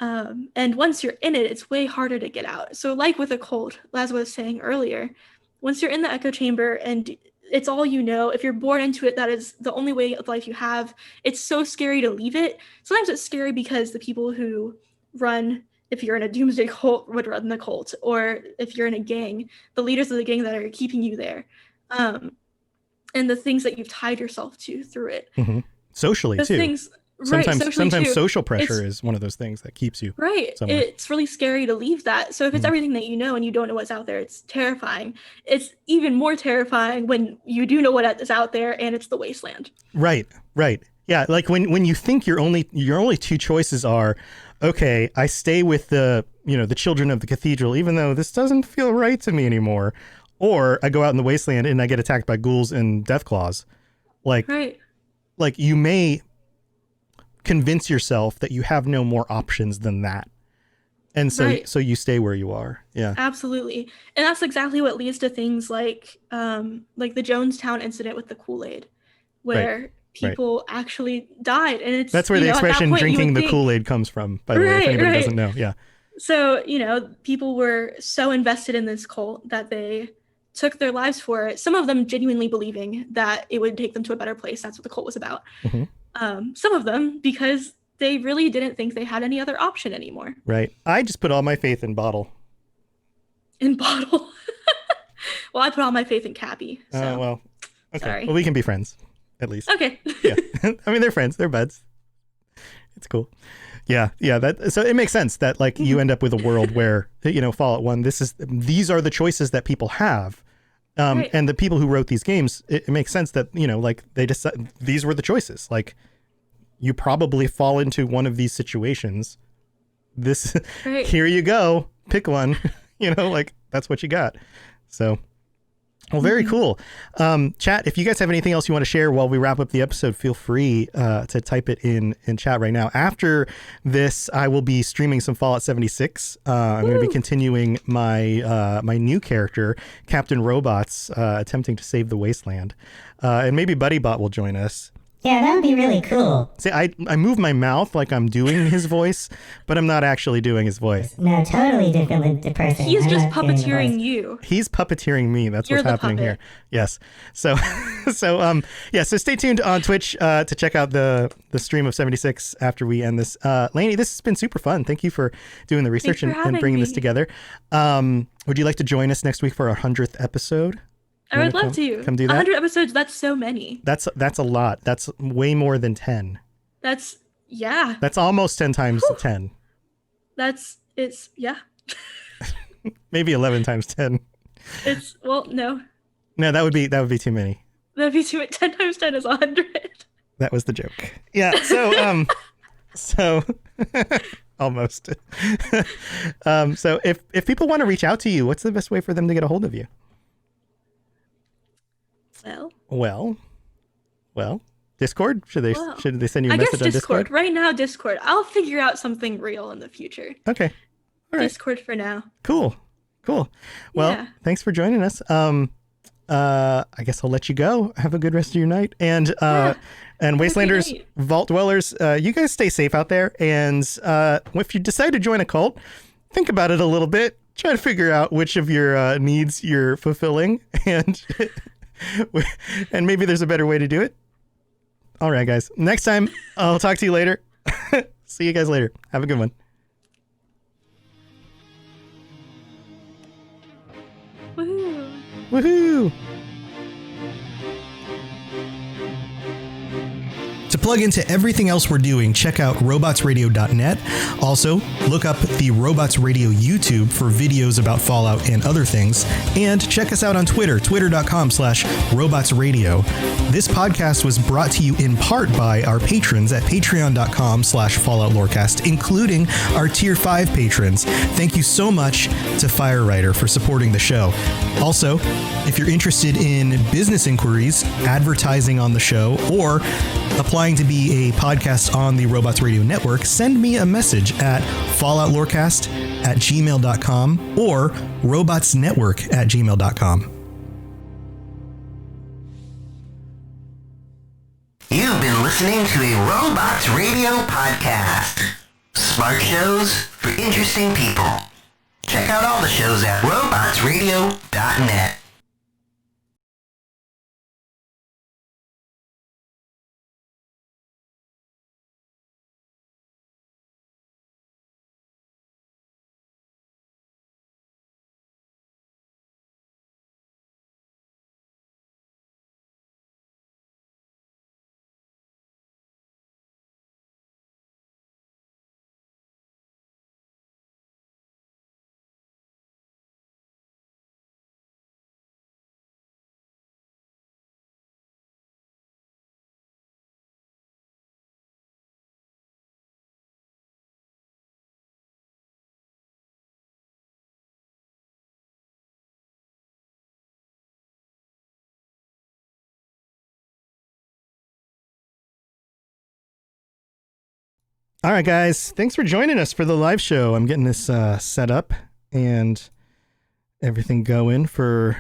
And once you're in it, it's way harder to get out. So like with a cult, as I was saying earlier, once you're in the echo chamber and it's all you know, if you're born into it, that is the only way of life you have. It's so scary to leave it. Sometimes it's scary because the people who run, if you're in a doomsday cult, would run the cult, or if you're in a gang, the leaders of the gang that are keeping you there, and the things that you've tied yourself to through it. Mm-hmm. Socially Those too. Things, right, Sometimes too. social pressure is one of those things that keeps you. Right. Somewhere. It's really scary to leave that. So if it's everything that you know and you don't know what's out there, it's terrifying. It's even more terrifying when you do know what is out there and it's the wasteland. Right. Right. Yeah. Like when you think your only 2 choices are, okay, I stay with the children of the cathedral, even though this doesn't feel right to me anymore, or I go out in the wasteland and I get attacked by ghouls and deathclaws. Like, right. Like you may convince yourself that you have no more options than that. And so, right. So you stay where you are. Yeah, absolutely. And that's exactly what leads to things like the Jonestown incident with the Kool-Aid, where people actually died. And it's, that's where the expression drinking the Kool-Aid comes from, by the way, if anybody doesn't know. Yeah. So, people were so invested in this cult that they took their lives for it. Some of them genuinely believing that it would take them to a better place. That's what the cult was about. Mm-hmm. Some of them because they really didn't think they had any other option anymore. Right. I just put all my faith in Bottle. In Bottle? Well, I put all my faith in Cappy. So. Well, okay. Sorry. Well, we can be friends, at least. Okay. Yeah. I mean, they're friends. They're buds. It's cool. Yeah. So it makes sense that like you end up with a world where, Fallout 1, these are the choices that people have. Right. And the people who wrote these games, it makes sense that, like they decide these were the choices. Like you probably fall into one of these situations. Right. Here you go, pick one, like that's what you got. So, well, very cool. Chat, if you guys have anything else you want to share while we wrap up the episode, feel free to type it in chat right now. After this, I will be streaming some Fallout 76. I'm going to be continuing my my new character, Captain Robots, attempting to save the wasteland. And maybe BuddyBot will join us. Yeah, that would be really cool. See, I move my mouth like I'm doing his voice, but I'm not actually doing his voice. No, totally different person. He's just puppeteering you. He's puppeteering me. That's what's happening here. Yes. So stay tuned on Twitch to check out the stream of 76 after we end this. Lainey, this has been super fun. Thank you for doing the research and bringing this together. Would you like to join us next week for our 100th episode? I would love to. Come do that. 100 episodes, that's so many. That's a lot. That's way more than 10. That's almost 10 times 10. Yeah. Maybe 11 times 10. No. No, that would be too many. That'd be too many. 10 times 10 is 100. That was the joke. Yeah, so almost. So if people want to reach out to you, what's the best way for them to get a hold of you? Well, Discord? Should they send you a message on Discord? Right now, Discord. I'll figure out something real in the future. Okay. All right. Discord for now. Cool. Well, Thanks for joining us. I guess I'll let you go. Have a good rest of your night. And Wastelanders, Vault Dwellers, you guys stay safe out there. And if you decide to join a cult, think about it a little bit. Try to figure out which of your needs you're fulfilling, and maybe there's a better way to do it. All right, guys. Next time, I'll talk to you later. See you guys later. Have a good one. Woohoo! Woohoo! To plug into everything else we're doing, check out robotsradio.net. Also, look up the Robots Radio YouTube for videos about Fallout and other things. And check us out on Twitter, twitter.com/robotsradio. This podcast was brought to you in part by our patrons at patreon.com/Fallout Lorecast, including our Tier 5 patrons. Thank you so much to Firewriter for supporting the show. Also, if you're interested in business inquiries, advertising on the show, or applying trying to be a podcast on the Robots Radio Network, send me a message at falloutlorecast@gmail.com or robotsnetwork@gmail.com. You've been listening to a Robots Radio podcast. Smart shows for interesting people. Check out all the shows at robotsradio.net. All right, guys. Thanks for joining us for the live show. I'm getting this set up and everything going for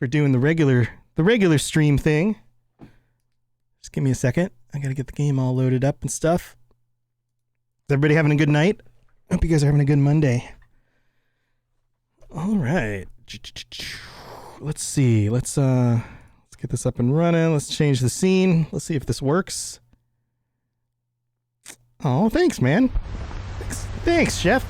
doing the regular stream thing. Just give me a second. I got to get the game all loaded up and stuff. Is everybody having a good night? Hope you guys are having a good Monday. All right. Let's see. Let's get this up and running. Let's change the scene. Let's see if this works. Oh, thanks, man. Thanks, Chef.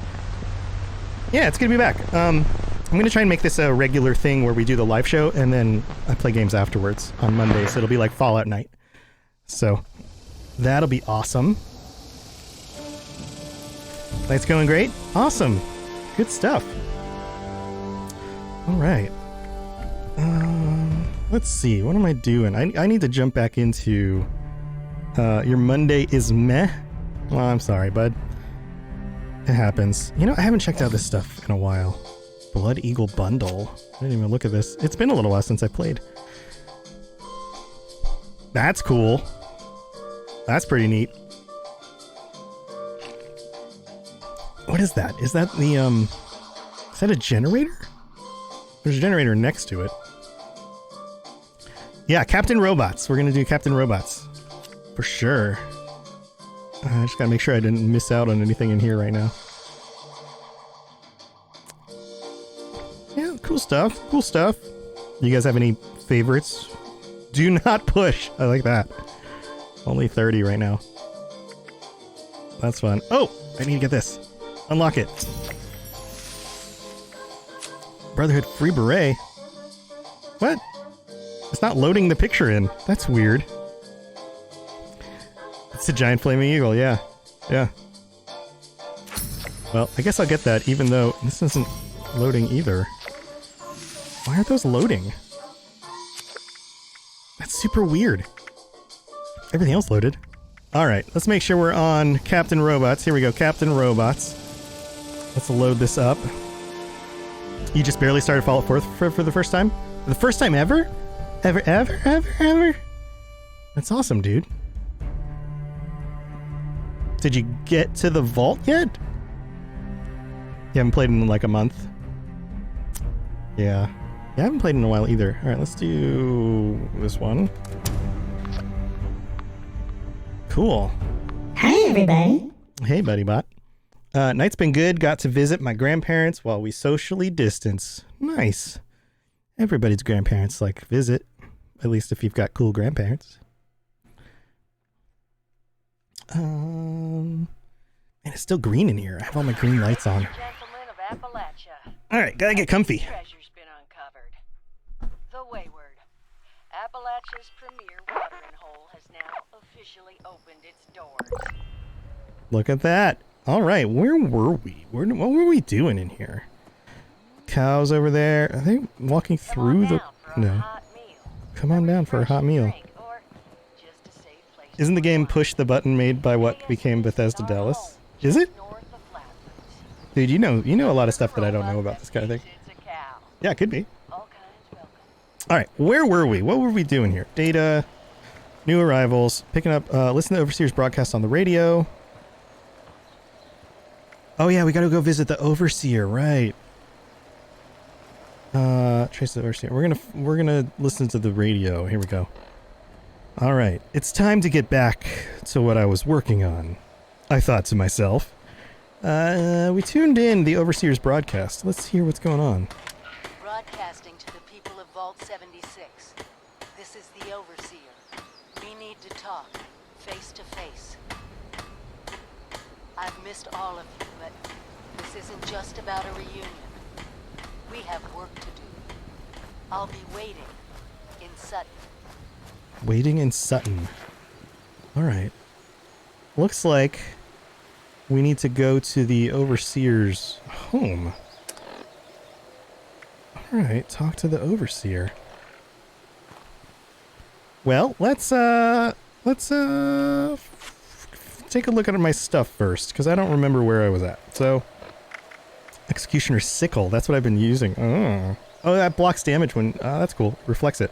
Yeah, it's good to be back. I'm going to try and make this a regular thing where we do the live show and then I play games afterwards on Monday. So it'll be like Fallout night. So that'll be awesome. Night's going great. Awesome. Good stuff. All right. Let's see. What am I doing? I need to jump back into your Monday is meh. Well, I'm sorry, bud. It happens. You know, I haven't checked out this stuff in a while. Blood Eagle Bundle. I didn't even look at this. It's been a little while since I played. That's cool. That's pretty neat. What is that? Is that the, is that a generator? There's a generator next to it. Yeah, Captain Robots. We're gonna do Captain Robots. For sure. I just gotta make sure I didn't miss out on anything in here right now. Yeah, cool stuff. Cool stuff. You guys have any favorites? Do not push. I like that. Only 30 right now. That's fun. Oh, I need to get this. Unlock it. Brotherhood free beret. What? It's not loading the picture in. That's weird. It's a giant flaming eagle, yeah. Yeah. Well, I guess I'll get that, even though this isn't loading either. Why aren't those loading? That's super weird. Everything else loaded. Alright, let's make sure we're on Captain Robots. Here we go, Captain Robots. Let's load this up. You just barely started Fallout 4 for the first time? For the first time ever? Ever? That's awesome, dude. Did you get to the vault yet? You haven't played in like a month? Yeah. I haven't played in a while either. Alright, let's do this one. Cool. Hi, everybody. Hey, buddy bot. Night's been good. Got to visit my grandparents while we socially distance. Nice. Everybody's grandparents like visit. At least if you've got cool grandparents. And it's still green in here. I have all my green lights on. Alright, gotta get comfy. Treasure's been uncovered. The Wayward. Appalachia's premier watering hole has now officially opened its doors. Look at that. Alright, where were we? What were we doing in here? Cows over there. Are they walking through the... No. Come on down for a hot meal. Isn't the game Push the Button made by what became Bethesda Dallas? Is it? Dude, you know a lot of stuff that I don't know about this kind of thing. Yeah, it could be. Alright, where were we? What were we doing here? Data. New arrivals. Picking up, listen to Overseer's broadcast on the radio. Oh yeah, we gotta go visit the Overseer, right. Trace the Overseer. We're gonna listen to the radio. Here we go. Alright, it's time to get back to what I was working on, I thought to myself. We tuned in the Overseer's broadcast. Let's hear what's going on. Broadcasting to the people of Vault 76. This is the Overseer. We need to talk, face to face. I've missed all of you, but this isn't just about a reunion. We have work to do. I'll be waiting in Sutton. Waiting in Sutton. Alright. Looks like we need to go to the Overseer's home. Alright, talk to the Overseer. Well, let's take a look at my stuff first, because I don't remember where I was at. So, Executioner's Sickle, that's what I've been using. Oh, that blocks damage when, that's cool. Reflects it.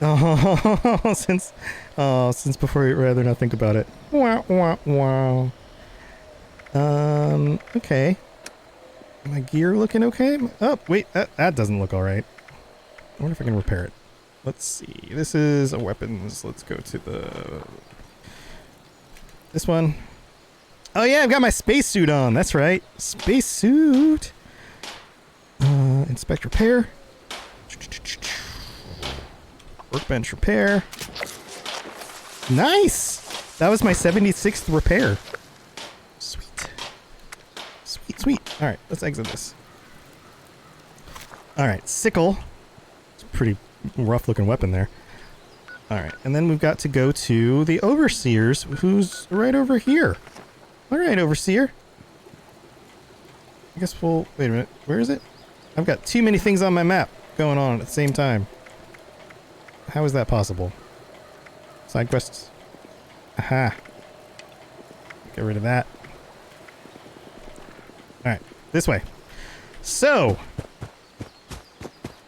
Oh, since before you'd rather not think about it. Wow. Okay. My gear looking okay? Oh, wait, that doesn't look alright. I wonder if I can repair it. Let's see. This is a weapons. Let's go to this one. Oh yeah, I've got my spacesuit on. That's right. Spacesuit. Inspect repair. Workbench repair. Nice! That was my 76th repair. Sweet. Alright, let's exit this. Alright, sickle. It's a pretty rough looking weapon there. Alright, and then we've got to go to the Overseer's, who's right over here. Alright, Overseer. I guess we'll... Wait a minute, where is it? I've got too many things on my map going on at the same time. How is that possible? Side quests. Aha. Get rid of that. Alright, this way. So,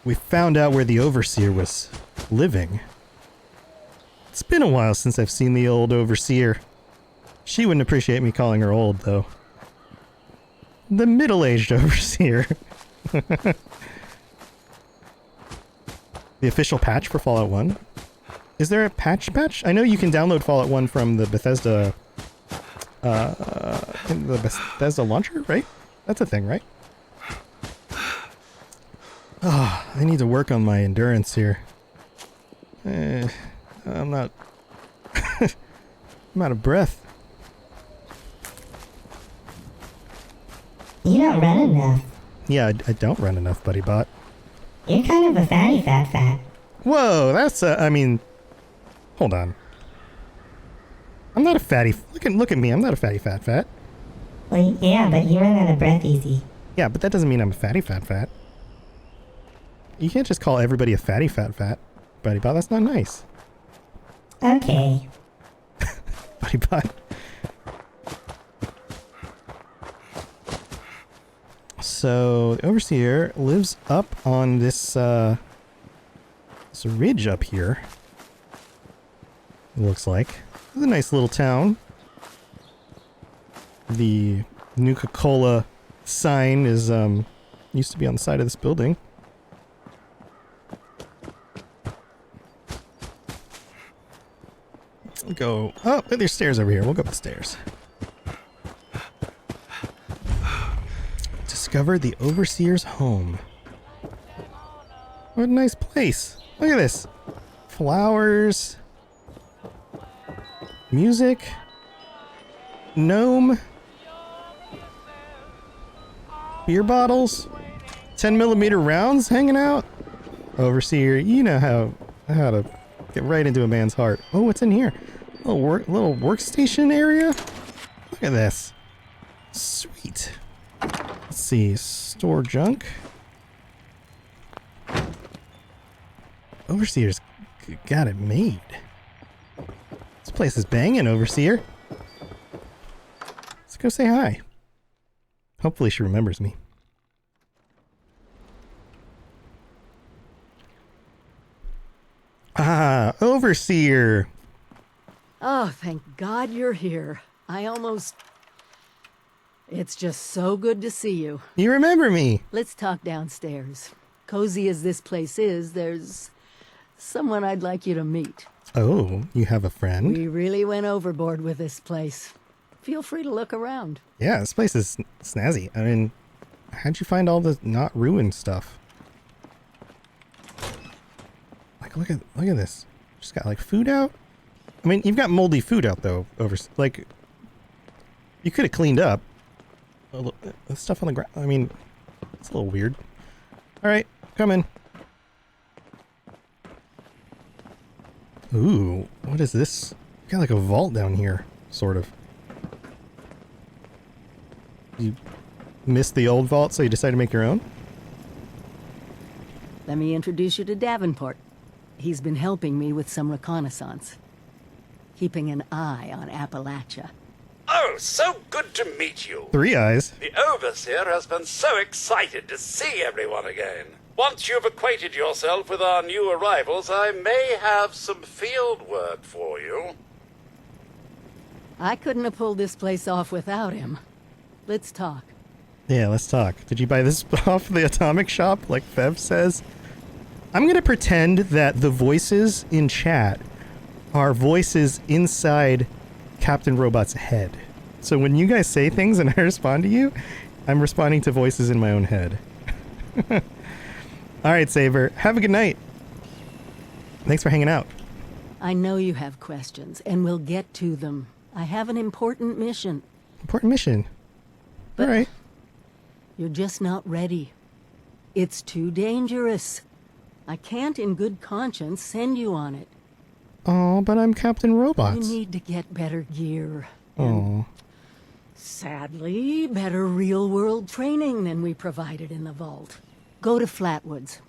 we found out where the Overseer was living. It's been a while since I've seen the old Overseer. She wouldn't appreciate me calling her old, though. The middle-aged Overseer. The official patch for Fallout 1. Is there a patch? I know you can download Fallout 1 from the Bethesda launcher, right? That's a thing, right? Oh, I need to work on my endurance here. I'm not... I'm out of breath. You don't run enough. Yeah, I don't run enough, buddy bot. You're kind of a fatty fat. Whoa, that's I mean... Hold on. I'm not a fatty... Look at me, I'm not a fatty fat. Well, yeah, but you run out of breath easy. Yeah, but that doesn't mean I'm a fatty fat. You can't just call everybody a fatty fat, buddy bot. That's not nice. Okay. Buddy bot. So, the Overseer lives up on this ridge up here. It looks like. It's a nice little town. The Nuka-Cola sign is, used to be on the side of this building. Let's go. Oh, there's stairs over here. We'll go up the stairs. Discover the Overseer's home. What a nice place. Look at this. Flowers. Music. Gnome. Beer bottles. 10mm rounds hanging out. Overseer, you know how to get right into a man's heart. Oh, what's in here? Little workstation area? Look at this. Sweet. Let's see. Store junk. Overseer's got it made. This place is banging, Overseer. Let's go say hi. Hopefully she remembers me. Ah, Overseer. Oh, thank God you're here. It's just so good to see you. You remember me. Let's talk downstairs. Cozy as this place is, there's someone I'd like you to meet. Oh, you have a friend? We really went overboard with this place. Feel free to look around. Yeah, this place is snazzy. I mean, how'd you find all the not ruined stuff? Like, look at this. Just got like food out. I mean, you've got moldy food out though. Like, you could have cleaned up the stuff on the ground. I mean, it's a little weird. All right, come in. Ooh, what is this? You got like a vault down here, sort of. You missed the old vault, so you decided to make your own? Let me introduce you to Davenport. He's been helping me with some reconnaissance. Keeping an eye on Appalachia. Oh, so good to meet you. 3 eyes. The Overseer has been so excited to see everyone again. Once you've acquainted yourself with our new arrivals, I may have some field work for you. I couldn't have pulled this place off without him. Let's talk. Yeah, let's talk. Did you buy this off the atomic shop, like Fev says? I'm going to pretend that the voices in chat are voices inside Captain Robot's head. So when you guys say things and I respond to you, I'm responding to voices in my own head. All right, Saber. Have a good night. Thanks for hanging out. I know you have questions, and we'll get to them. I have an important mission. Important mission? But all right. You're just not ready. It's too dangerous. I can't in good conscience send you on it. Oh, but I'm Captain Robots. You need to get better gear. Oh. Sadly, better real-world training than we provided in the vault. Go to Flatwoods.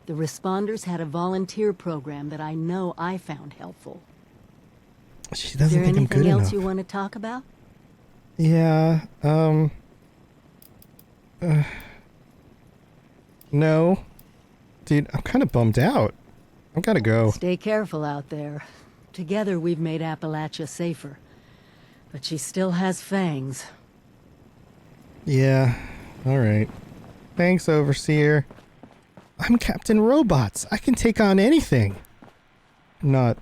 The responders had a volunteer program that I know I found helpful. She doesn't think I'm good enough. Is there anything else you want to talk about? Yeah, no. Dude, I'm kind of bummed out. I've got to go. Stay careful out there. Together we've made Appalachia safer. But she still has fangs. Yeah, alright. Thanks, Overseer. I'm Captain Robots. I can take on anything. Not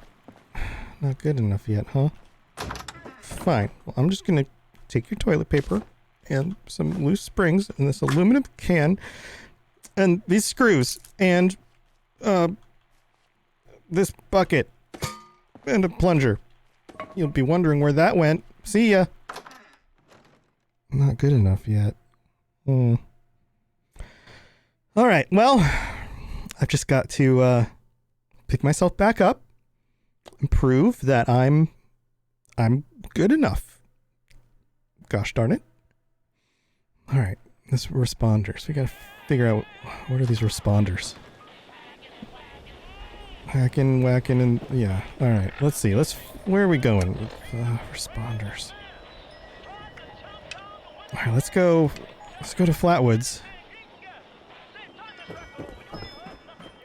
good enough yet, huh? Fine. Well, I'm just gonna take your toilet paper and some loose springs and this aluminum can and these screws and this bucket and a plunger. You'll be wondering where that went. See ya. Not good enough yet. All right. Well, I've just got to pick myself back up and prove that I'm good enough. Gosh darn it. All right. This responders. We got to figure out what are these responders. Whacking, and yeah. All right. Let's see. Where are we going with responders? All right. Let's go to Flatwoods.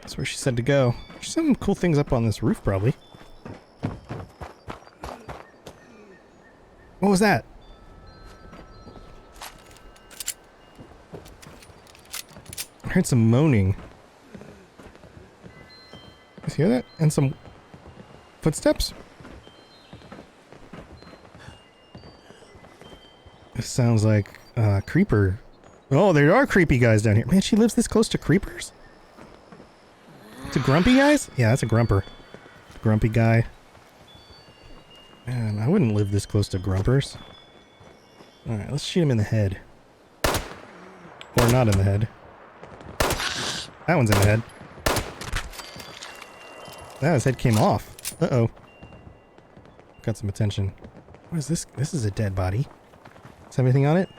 That's where she said to go. There's some cool things up on this roof, probably. What was that? I heard some moaning. You hear that? And some footsteps? This sounds like creeper. Oh, there are creepy guys down here. Man, she lives this close to creepers? It's a grumpy guys? Yeah, that's a grumper. Grumpy guy. Man, I wouldn't live this close to grumpers. Alright, let's shoot him in the head. Or not in the head. That one's in the head. That his head came off. Uh-oh. Got some attention. What is this? This is a dead body. Does it have anything on it?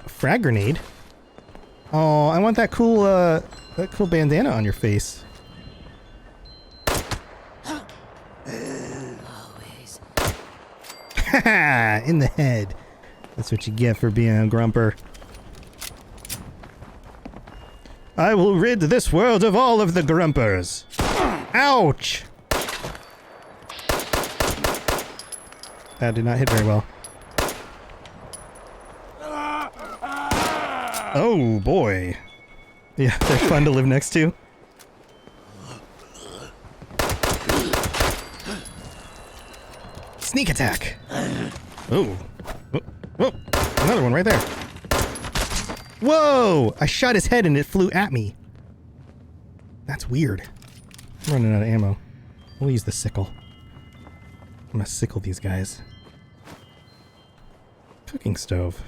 A frag grenade? Oh, I want that cool bandana on your face. Always. Haha! In the head. That's what you get for being a grumper. I will rid this world of all of the grumpers. Ouch! That did not hit very well. Oh boy. Yeah, they're fun to live next to. Sneak attack. Oh. Whoa. Another one right there. Whoa! I shot his head and it flew at me. That's weird. I'm running out of ammo. We'll use the sickle. I'm gonna sickle these guys. Cooking stove.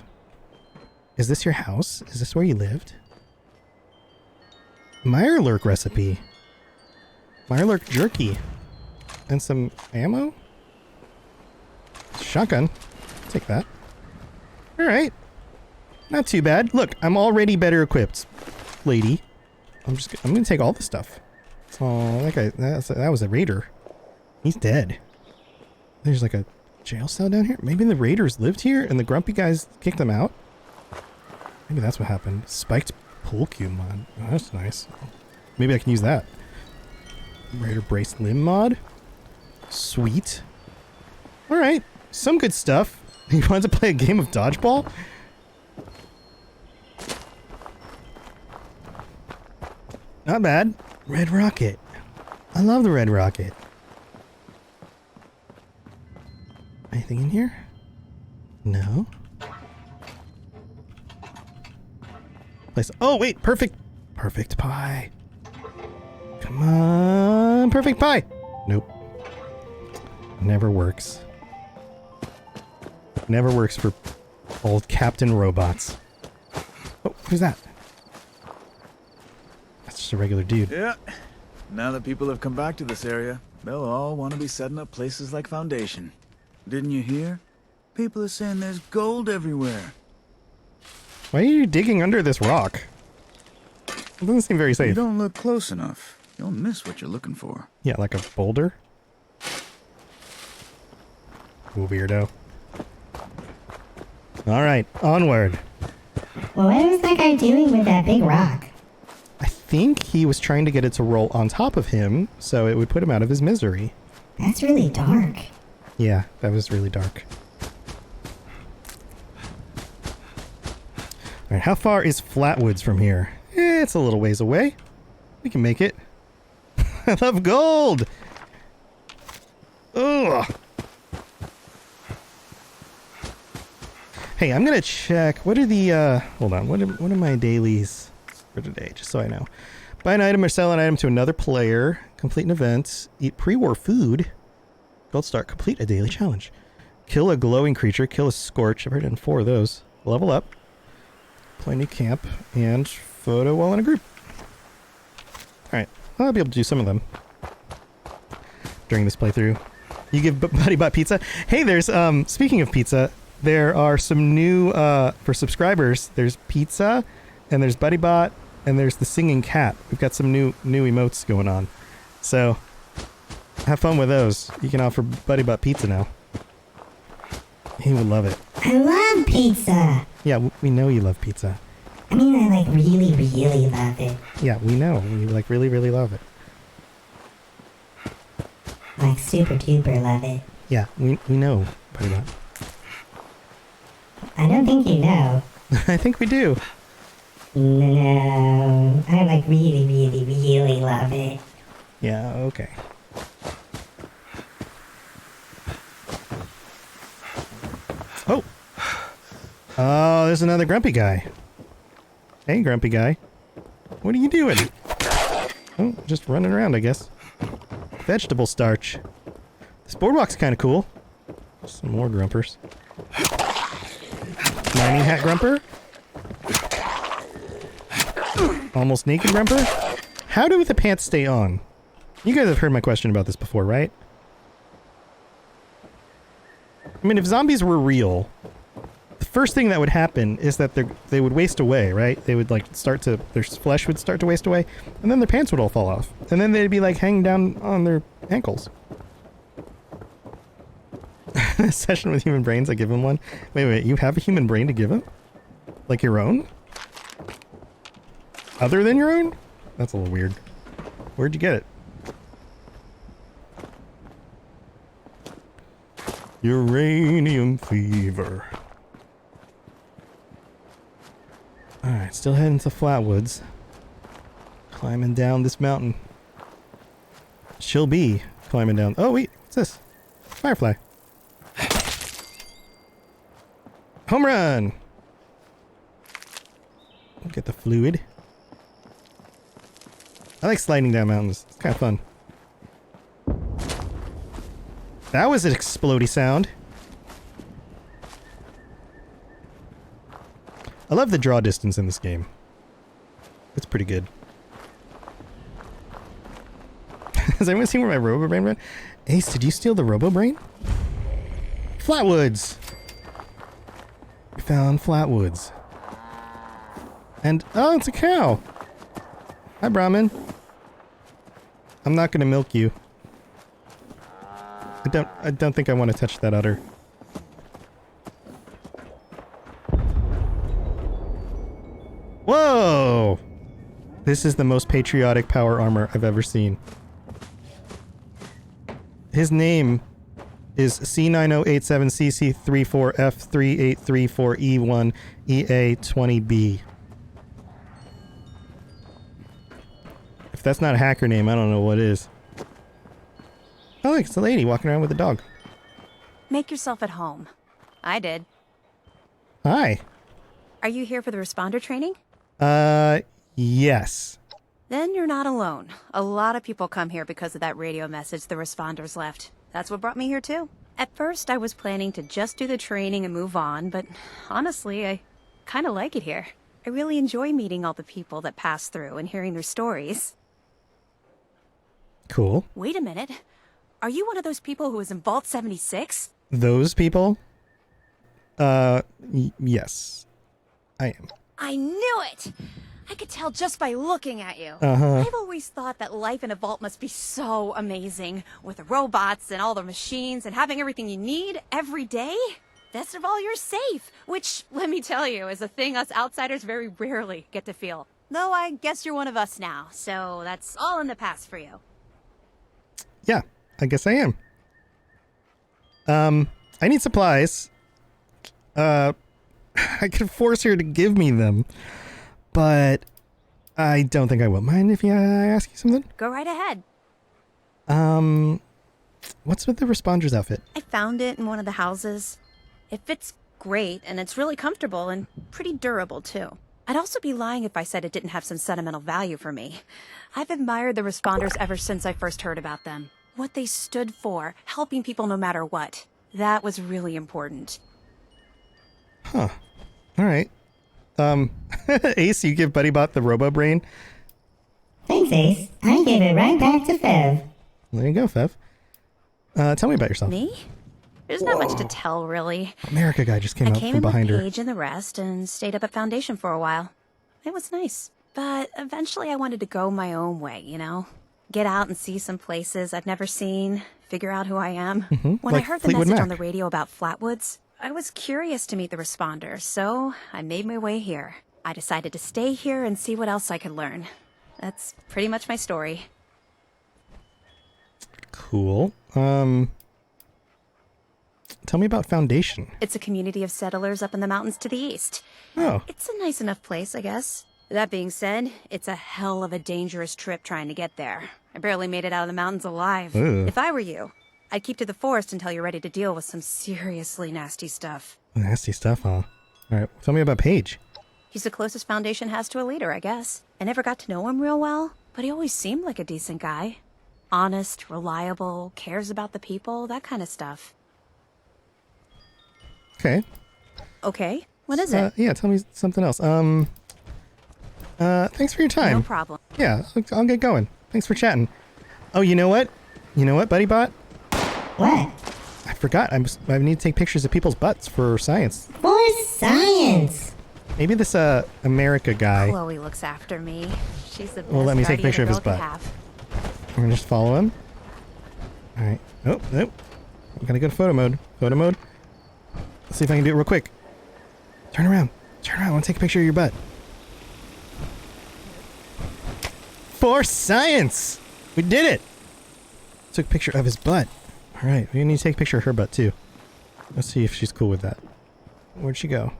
Is this your house? Is this where you lived? Mirelurk recipe. Mirelurk jerky. And some ammo? Shotgun. Take that. Alright. Not too bad. Look, I'm already better equipped, lady. I'm gonna take all the stuff. Oh, that was a raider. He's dead. There's like a jail cell down here. Maybe the raiders lived here and the grumpy guys kicked them out? Maybe that's what happened. Spiked pull cube mod. Oh, that's nice. Maybe I can use that. Raider brace limb mod. Sweet. Alright. Some good stuff. You want to play a game of dodgeball? Not bad. Red rocket. I love the red rocket. Anything in here? No. Place. Oh wait, perfect pie. Come on, perfect pie. Nope. Never works. Never works for old Captain Robots. Oh, who's that? That's just a regular dude. Yeah. Now that people have come back to this area, they'll all want to be setting up places like Foundation. Didn't you hear? People are saying there's gold everywhere. Why are you digging under this rock? It doesn't seem very safe. You don't look close enough. You'll miss what you're looking for. Yeah, like a boulder? Ooh, weirdo. Alright, onward. Well, what was that guy doing with that big rock? I think he was trying to get it to roll on top of him, so it would put him out of his misery. That's really dark. Yeah, that was really dark. Alright, how far is Flatwoods from here? It's a little ways away. We can make it. I love gold! Ugh! Hey, I'm gonna check. What are the, hold on. What are my dailies for today? Just so I know. Buy an item or sell an item to another player. Complete an event. Eat pre-war food. Gold star. Complete a daily challenge. Kill a glowing creature. Kill a scorch. I've already done 4 of those. Level up. Play new camp. And photo while in a group. Alright. I'll be able to do some of them during this playthrough. You give Buddy Bot pizza. Hey, there's, speaking of pizza, there are some new, for subscribers, there's pizza, and there's Buddy Bot, and there's the singing cat. We've got some new emotes going on. So, have fun with those. You can offer Buddy Bot pizza now. He would love it. I love pizza! Yeah, we know you love pizza. I mean, I like really, really love it. Yeah, we know. We like really, really love it. Like super duper love it. Yeah, we know, Buddy Bot. I don't think you know. I think we do. No, I like really, really, really love it. Yeah, okay. Oh! Oh, there's another grumpy guy. Hey, grumpy guy. What are you doing? Oh, just running around, I guess. Vegetable starch. This boardwalk's kind of cool. Some more grumpers. Mining hat grumper. Almost naked grumper. How do the pants stay on? You guys have heard my question about this before, right? I mean, if zombies were real, the first thing that would happen is that they would waste away, right? They would like their flesh would start to waste away, and then their pants would all fall off, and then they'd be like hanging down on their ankles. A session with human brains, I give him one. Wait, you have a human brain to give him? Like your own? Other than your own? That's a little weird. Where'd you get it? Uranium fever. Alright, still heading to Flatwoods. Climbing down this mountain. She'll be climbing down. Oh, wait. What's this? Firefly. Home run! Get the fluid. I like sliding down mountains. It's kind of fun. That was an explodey sound. I love the draw distance in this game. It's pretty good. Has anyone seen where my Robo-Brain went? Ace, did you steal the Robo-Brain? Flatwoods! We found Flatwoods. And, oh, it's a cow! Hi, Brahmin. I'm not gonna milk you. I don't think I want to touch that udder. Whoa! This is the most patriotic power armor I've ever seen. His name is C9087CC34F3834E1EA20B. If that's not a hacker name, I don't know what is. Oh, look, it's a lady walking around with a dog. Make yourself at home. I did. Hi. Are you here for the responder training? Yes. Then you're not alone. A lot of people come here because of that radio message the responders left. That's what brought me here too. At first, I was planning to just do the training and move on, but honestly, I kind of like it here. I really enjoy meeting all the people that pass through and hearing their stories. Cool. Wait a minute. Are you one of those people who was in Vault 76? Those people? Yes. I am. I knew it! I could tell just by looking at you. I've always thought that life in a vault must be so amazing, with the robots and all the machines and having everything you need every day. Best of all, you're safe, which, let me tell you, is a thing us outsiders very rarely get to feel. Though I guess you're one of us now, so that's all in the past for you. Yeah, I guess I am. I need supplies. I could force her to give me them. But I don't think I will. Mind if I ask you something? Go right ahead. What's with the responder's outfit? I found it in one of the houses. It fits great, and it's really comfortable and pretty durable, too. I'd also be lying if I said it didn't have some sentimental value for me. I've admired the responders ever since I first heard about them. What they stood for, helping people no matter what. That was really important. Huh. All right. Ace, you give BuddyBot the Robo-Brain? Thanks, Ace. I gave it right back to Fev. There you go, Fev. Tell me about yourself. Me? There's not much to tell, really. America guy just came out from behind her. I came in with Paige and the rest and stayed up at Foundation for a while. It was nice. But eventually I wanted to go my own way, you know? Get out and see some places I've never seen, figure out who I am. When I heard the message on the radio about Flatwoods, I was curious to meet the responders, so I made my way here. I decided to stay here and see what else I could learn. That's pretty much my story. Cool. Tell me about Foundation. It's a community of settlers up in the mountains to the east. Oh. It's a nice enough place, I guess. That being said, it's a hell of a dangerous trip trying to get there. I barely made it out of the mountains alive. Ugh. If I were you, I'd keep to the forest until you're ready to deal with some seriously nasty stuff. Nasty stuff, huh? Alright, tell me about Paige. He's the closest Foundation has to a leader, I guess. I never got to know him real well, but he always seemed like a decent guy. Honest, reliable, cares about the people, that kind of stuff. Okay. Okay, what is it? Yeah, tell me something else. Thanks for your time. No problem. Yeah, I'll get going. Thanks for chatting. Oh, you know what? You know what, BuddyBot? What? I forgot. I need to take pictures of people's butts for science. For science! Maybe this, America guy. Chloe looks after me. She's the best Well, let me take a picture of his guardian a butt. girl We're gonna just follow him. Alright. Oh, nope. I'm gonna go to photo mode. Photo mode. Let's see if I can do it real quick. Turn around. Turn around. I want to take a picture of your butt. For science! We did it! Took a picture of his butt. Alright, we need to take a picture of her butt too. Let's see if she's cool with that. Where'd she go?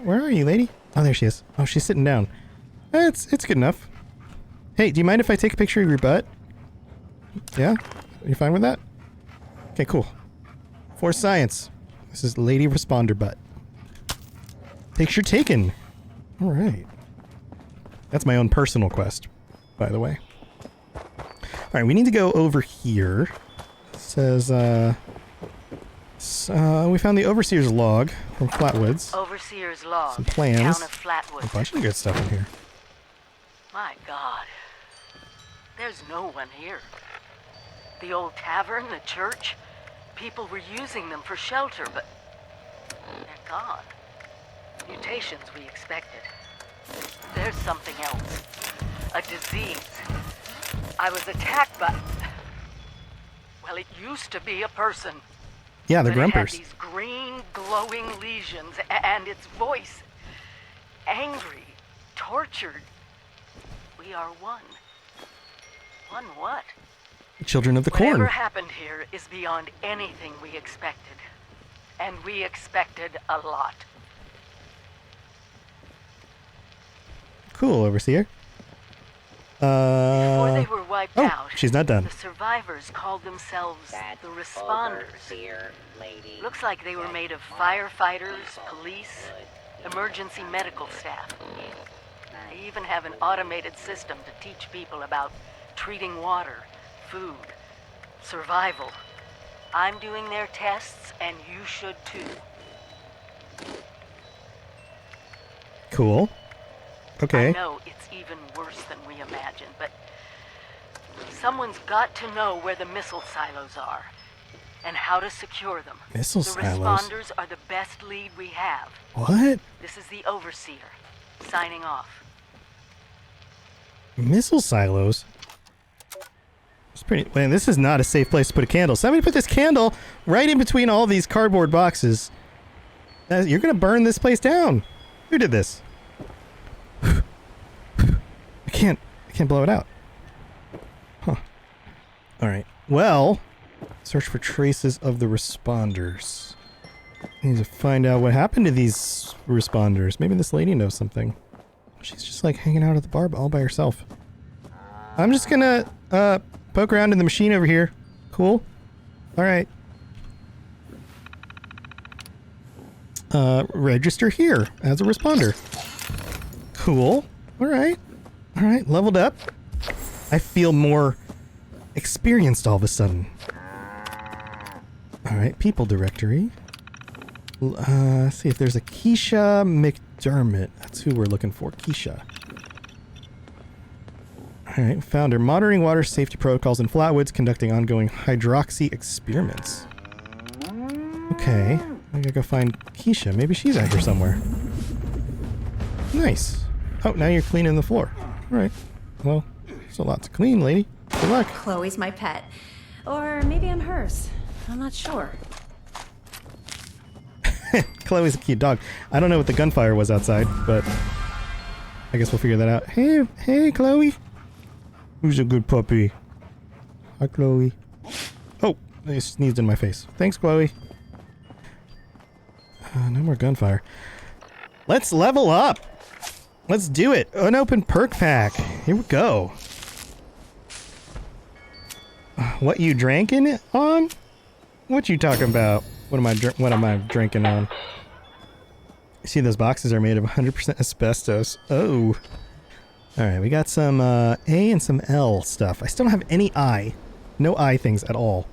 Where are you, lady? Oh, there she is. Oh, she's sitting down. It's good enough. Hey, do you mind if I take a picture of your butt? Yeah? You fine with that? Okay, cool. For science. This is Lady Responder Butt. Picture taken. All right. That's my own personal quest, by the way. All right, we need to go over here. It says, we found the Overseer's log from Flatwoods. Overseer's log. Some plans. Town of Flatwoods. A bunch of good stuff in here. My God. There's no one here. The old tavern, the church, people were using them for shelter, but they're gone. Mutations we expected. There's something else. A disease. I was attacked by... Well, it used to be a person. Yeah, the but it had Grumpers. these green, glowing lesions, and its voice. Angry, tortured. We are one. One what? Children of the Corn. Whatever happened here is beyond anything we expected. And we expected a lot. Cool, Overseer. Before they were wiped out, she's not done. the survivors called themselves the Responders. Looks like they were made of firefighters, police, emergency medical staff. They even have an automated system to teach people about treating water, food, survival. I'm doing their tests, and you should too. Cool. Okay. I know it's even worse than we imagined, but someone's got to know where the missile silos are and how to secure them. Missile the silos? Responders are the best lead we have. What? This is the Overseer, signing off. Missile silos? It's pretty... Man, this is not a safe place to put a candle. Somebody put this candle right in between all these cardboard boxes. You're gonna burn this place down. Who did this? I can't blow it out. Huh. Alright. Well, search for traces of the responders. I need to find out what happened to these responders. Maybe this lady knows something. She's just like hanging out at the bar all by herself. I'm just gonna poke around in the machine over here. Cool. Alright. Register here as a responder. Cool. Alright. Alright, leveled up. I feel more experienced all of a sudden. Alright, people directory. Let's see if there's a Keisha McDermott. That's who we're looking for, Keisha. Alright, found her. Monitoring water safety protocols in Flatwoods, conducting ongoing hydroxy experiments. Okay, I gotta go find Keisha. Maybe she's out here somewhere. Nice. Oh, now you're cleaning the floor. Alright. Well, there's a lot to clean, lady. Good luck. Chloe's my pet. Or maybe I'm hers. I'm not sure. Chloe's a cute dog. I don't know what the gunfire was outside, but I guess we'll figure that out. Hey, Chloe. Who's a good puppy? Hi, Chloe. Oh, they sneezed in my face. Thanks, Chloe. No more gunfire. Let's level up. Let's do it. Unopened perk pack. Here we go. What you drinking on? What you talking about? What am I drinking on? You see those boxes are made of 100% asbestos. Oh. Alright, we got some A and some L stuff. I still don't have any I. No I things at all.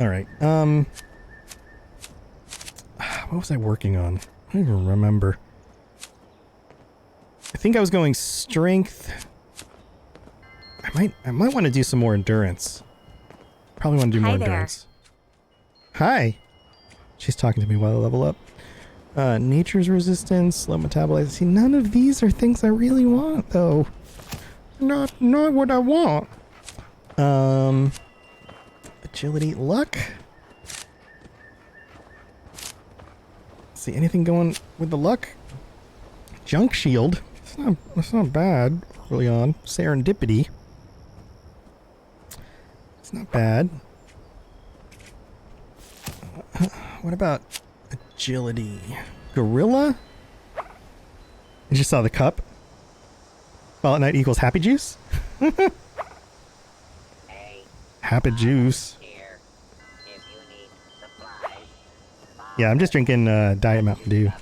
Alright, what was I working on? I don't even remember. I think I was going strength. I might want to do some more endurance. Probably want to do more endurance. Hi. She's talking to me while I level up. Nature's resistance, low metabolism. See, none of these are things I really want, though. Not what I want. Agility, luck. See anything going with the luck? Junk shield. That's not bad. Early on. Serendipity. It's not bad. What about agility? Gorilla? I just saw the cup. Fall at night equals happy juice? Happy juice. Yeah, I'm just drinking Diet Mountain Dew.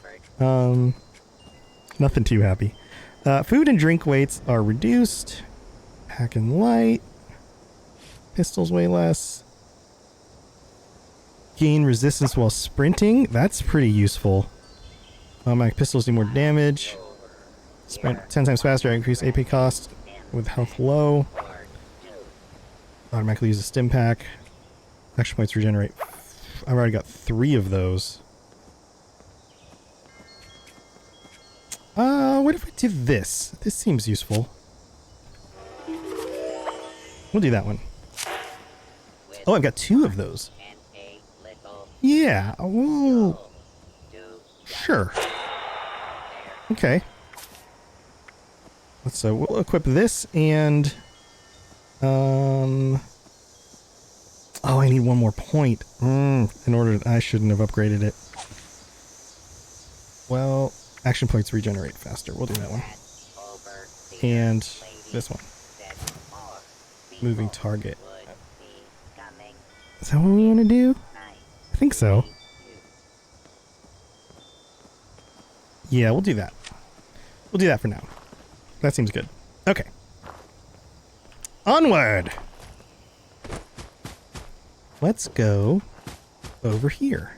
Nothing too happy. Food and drink weights are reduced. Packing light. Pistols weigh less. Gain resistance while sprinting. That's pretty useful. Automatic pistols do more damage. Sprint 10 times faster. Increase AP cost with health low. Automatically use a stim pack. Action points regenerate. I've already got 3 of those. What if we do this? This seems useful. We'll do that one. Oh, I've got 2 of those. Yeah, well, sure. Okay. So we'll equip this and oh, I need 1 more point. In order, I shouldn't have upgraded it. Well, action points regenerate faster. We'll do that one. And this one. Moving target. Is that what we want to do? I think so. Yeah, we'll do that. We'll do that for now. That seems good. Okay. Onward! Let's go over here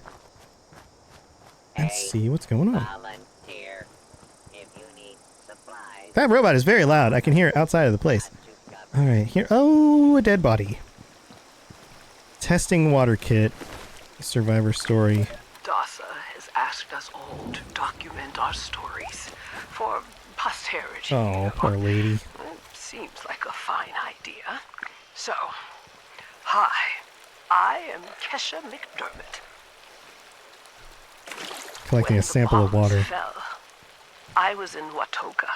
and see what's going on. That robot is very loud. I can hear it outside of the place. Alright, here. Oh, a dead body. Testing water kit. Survivor story. Dasa has asked us all to document our stories for posterity. Oh, poor lady. It seems like a fine idea. So, hi, I am Kesha McDermott. Collecting a sample of water. Fell, I was in Watoga,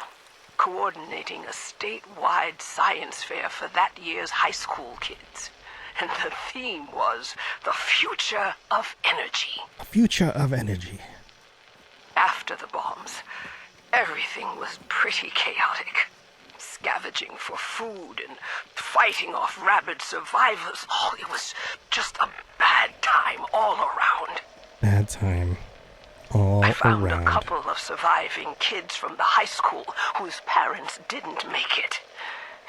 coordinating a statewide science fair for that year's high school kids. And the theme was the future of energy. Future of energy. After the bombs, everything was pretty chaotic. Scavenging for food and fighting off rabid survivors. Oh, it was just a bad time all around. Bad time. All I found around. a couple of surviving kids from the high school whose parents didn't make it.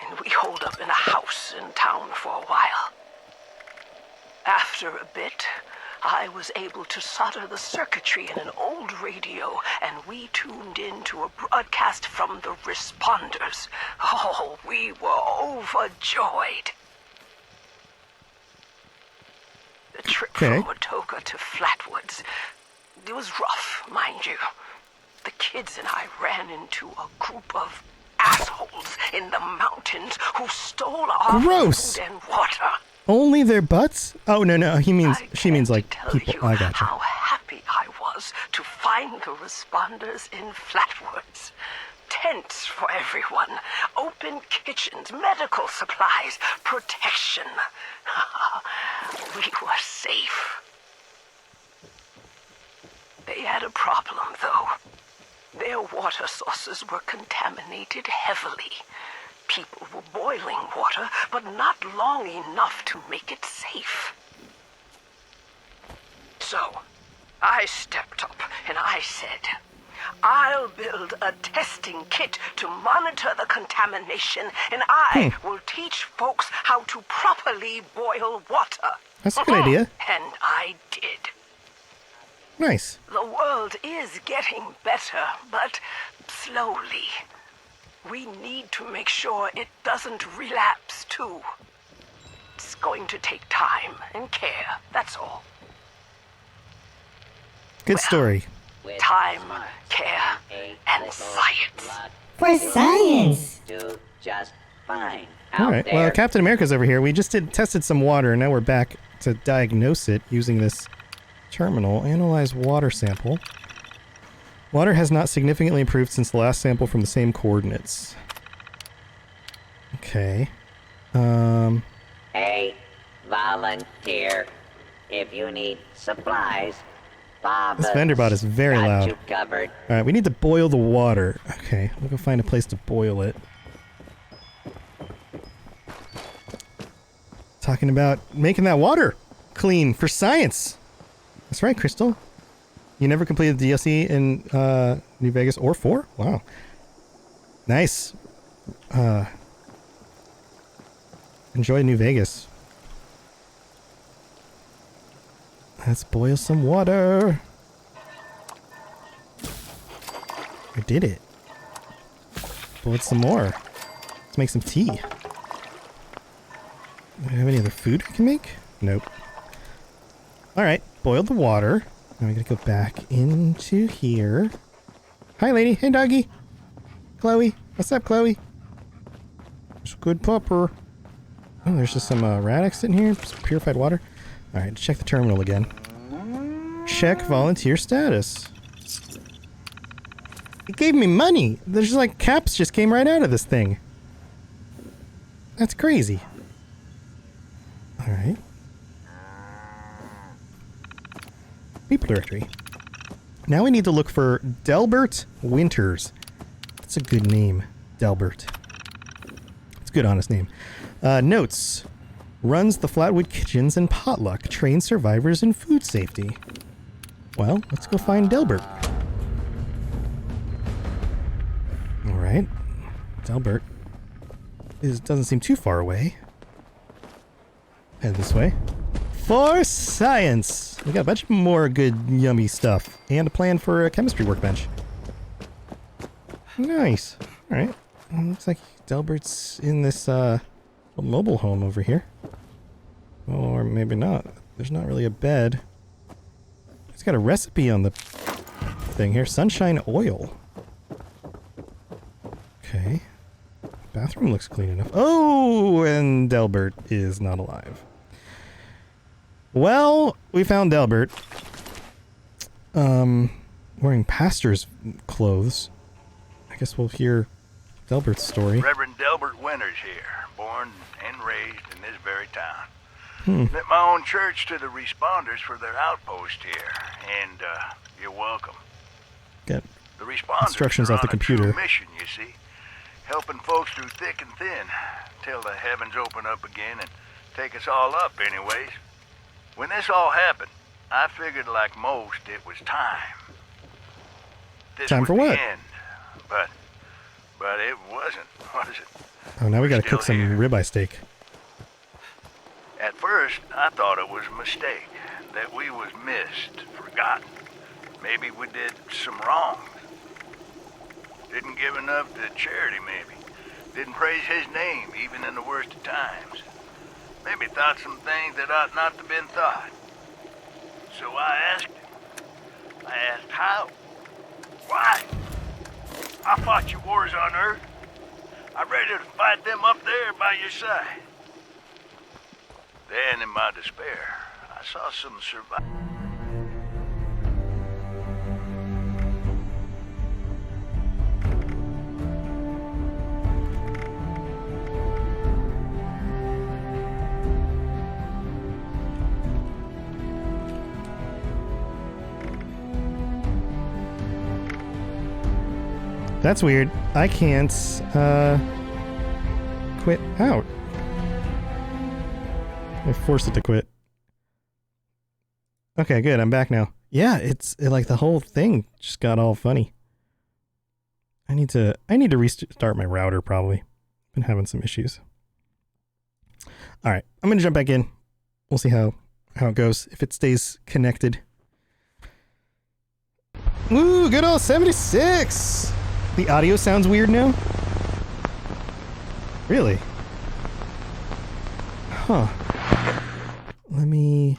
And we holed up in a house in town for a while. After a bit, I was able to solder the circuitry in an old radio, and we tuned in to a broadcast from the responders. Oh, we were overjoyed. The trip from Watoga to Flatwoods, it was rough, mind you. The kids and I ran into a group of assholes in the mountains who stole our food and water. Only their butts? Oh, no. She means like people. I gotcha. How happy I was to find the responders in Flatwoods. Tents for everyone, open kitchens, medical supplies, protection. We were safe. They had a problem, though. Their water sources were contaminated heavily. People were boiling water, but not long enough to make it safe. So, I stepped up and I said, I'll build a testing kit to monitor the contamination, and I will teach folks how to properly boil water. That's a good idea. And I did. Nice. The world is getting better, but slowly. We need to make sure it doesn't relapse, too. It's going to take time and care, that's all. Good story. Time, care, and science. For science! Do just fine. All right. Well, Captain America's over here. We just tested some water, and now we're back to diagnose it using this terminal. Analyze water sample. Water has not significantly improved since the last sample from the same coordinates. Okay. A volunteer. If you need supplies, Bob. This vendor bot is very got loud. you covered. All right, we need to boil the water. Okay, we'll go find a place to boil it. Talking about making that water clean for science. That's right, Crystal. You never completed the DLC in New Vegas or 4? Wow. Nice. Enjoy New Vegas. Let's boil some water. I did it. Boiled some more. Let's make some tea. Do I have any other food I can make? Nope. Alright, boiled the water. Now we gotta go back into here. Hi, lady. Hey, doggy. Chloe. What's up, Chloe? It's a good pupper. Oh, there's just some Radix sitting here. Some purified water. Alright, check the terminal again. Check volunteer status. It gave me money. There's just like caps just came right out of this thing. That's crazy. Alright. People directory. Now we need to look for Delbert Winters. That's a good name, Delbert. It's a good, honest name. Notes. Runs the Flatwood Kitchens and Potluck. Trains survivors in food safety. Well, let's go find Delbert. Alright. Delbert doesn't seem too far away. Head this way. For science! We got a bunch more good, yummy stuff. And a plan for a chemistry workbench. Nice. Alright. Looks like Delbert's in this mobile home over here. Or maybe not. There's not really a bed. It's got a recipe on the thing here. Sunshine oil. Okay. Bathroom looks clean enough. Oh, and Delbert is not alive. Well, we found Delbert. Wearing pastor's clothes. I guess we'll hear Delbert's story. Reverend Delbert Winters here, born and raised in this very town. Met my own church to the responders for their outpost here, and you're welcome. Get the responders instructions are off the on computer. A true mission, you see, helping folks through thick and thin, till the heavens open up again and take us all up, anyways. When this all happened, I figured, like most, it was time. This Time was for the what? end, but it wasn't, was it? Oh, now we gotta Still cook some here. ribeye steak. At first, I thought it was a mistake, that we was missed, forgotten. Maybe we did some wrongs. Didn't give enough to charity, maybe. Didn't praise his name, even in the worst of times. Maybe thought some things that ought not to have been thought. So I asked him. I asked how? Why? I fought your wars on Earth. I'm ready to fight them up there by your side. Then, in my despair, I saw some survivors. That's weird. I can't quit out. I forced it to quit. Okay, good. I'm back now. Yeah, like the whole thing just got all funny. I need to restart my router probably. Been having some issues. All right, I'm gonna jump back in. We'll see how it goes if it stays connected. Ooh, good old 76. The audio sounds weird now? Really? Huh. Let me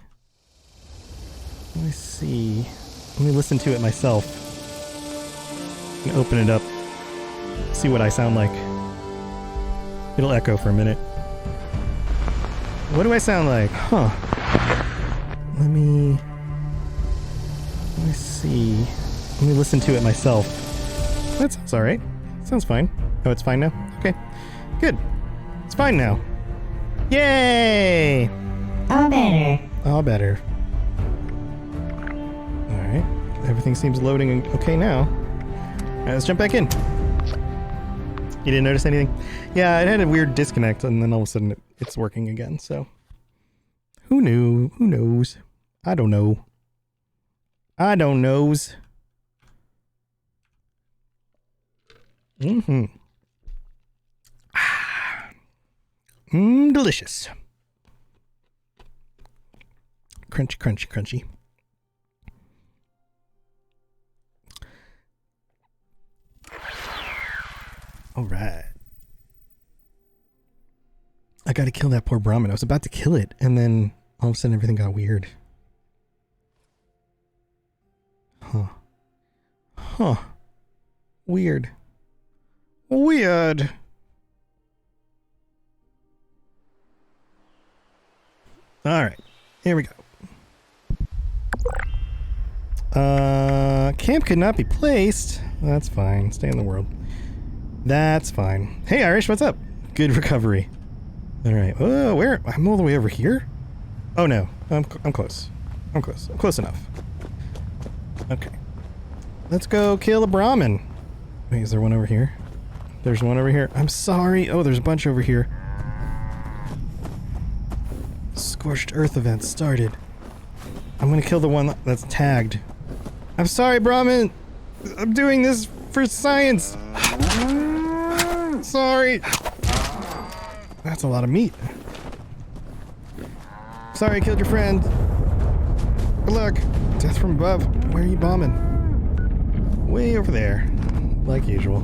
see. Let me listen to it myself. And open it up. See what I sound like. It'll echo for a minute. What do I sound like? Huh. Let me see. Let me listen to it myself. That sounds alright. Sounds fine. Oh, it's fine now? Okay. Good. It's fine now. Yay! All better. All better. Everything seems loading okay now. All right, let's jump back in. You didn't notice anything? Yeah, it had a weird disconnect, and then all of a sudden it's working again, so... Who knew? Who knows? I don't know. I don't knows. Mm-hmm. Delicious. Crunchy, crunchy, crunchy. All right. I gotta kill that poor Brahmin. I was about to kill it, and then all of a sudden everything got weird. Huh. Huh. Weird. Weird. Alright. Here we go. Camp could not be placed. That's fine. Stay in the world. That's fine. Hey, Irish, what's up? Good recovery. Alright. Oh, where? I'm all the way over here? Oh, no. I'm close. I'm close. I'm close enough. Okay. Let's go kill a Brahmin. Wait, is there one over here? There's one over here. I'm sorry. Oh, there's a bunch over here. Scorched Earth event started. I'm gonna kill the one that's tagged. I'm sorry, Brahmin. I'm doing this for science. Sorry. That's a lot of meat. Sorry I killed your friend. Good luck. Death from above. Where are you bombing? Way over there. Like usual.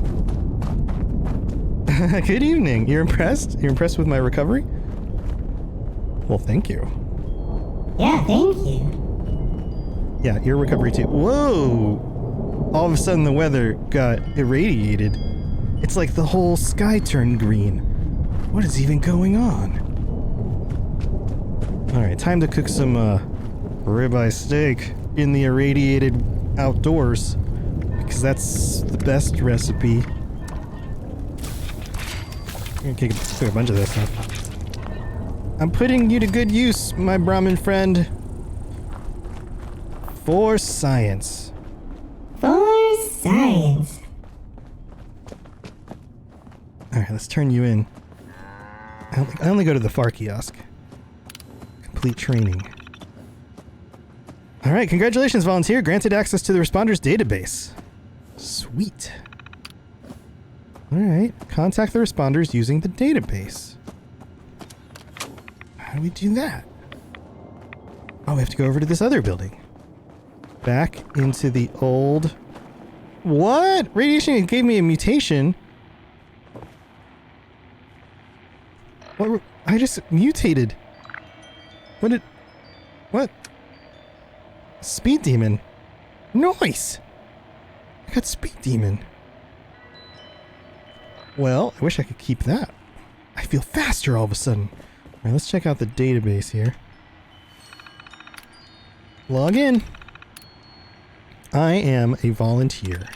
Good evening. You're impressed? You're impressed with my recovery? Well, thank you. Yeah, thank you. Yeah, your recovery too. Whoa! All of a sudden the weather got irradiated. It's like the whole sky turned green. What is even going on? Alright, time to cook some ribeye steak in the irradiated outdoors. Because that's the best recipe. I'm gonna cook a bunch of this stuff. I'm putting you to good use, my Brahmin friend. For science. For science. Alright, let's turn you in. I only go to the FAR kiosk. Complete training. Alright, congratulations, volunteer. Granted access to the responders database. Sweet. Alright, contact the responders using the database. How do we do that? Oh, we have to go over to this other building. Back into the old... What? Radiation gave me a mutation. What? I just mutated. What did... What? Speed Demon. Nice! I got Speed Demon. Well, I wish I could keep that. I feel faster all of a sudden. Alright, let's check out the database here. Log in. I am a volunteer.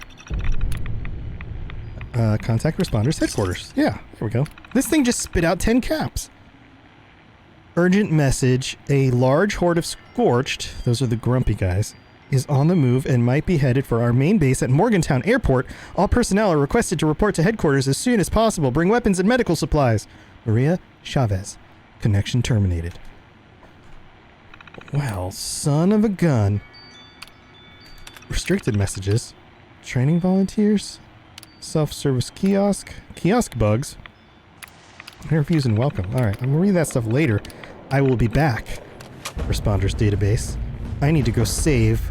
Contact responders headquarters. Yeah, here we go. This thing just spit out 10 caps. Urgent message. A large horde of Scorched, those are the grumpy guys, is on the move and might be headed for our main base at Morgantown Airport. All personnel are requested to report to headquarters as soon as possible. Bring weapons and medical supplies. Maria Chavez. Connection terminated. Well, son of a gun. Restricted messages. Training volunteers. Self-service kiosk. Kiosk bugs. Interviews and welcome. Alright, I'm gonna read that stuff later. I will be back. Responders database. I need to go save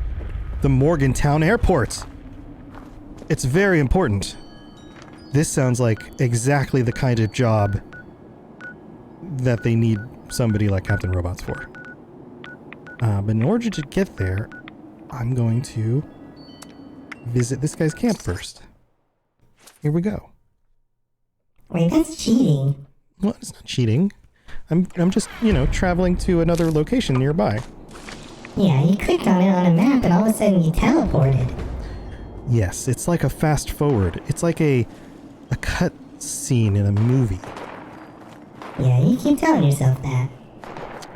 the Morgantown Airport. It's very important. This sounds like exactly the kind of job that they need somebody like Captain Robots for. But in order to get there, I'm going to visit this guy's camp first. Here we go. Wait, that's cheating. Well, it's not cheating. I'm just, you know, traveling to another location nearby. Yeah, you clicked on it on a map and all of a sudden you teleported. Yes, it's like a fast forward. It's like a cut scene in a movie. Yeah, you keep telling yourself that.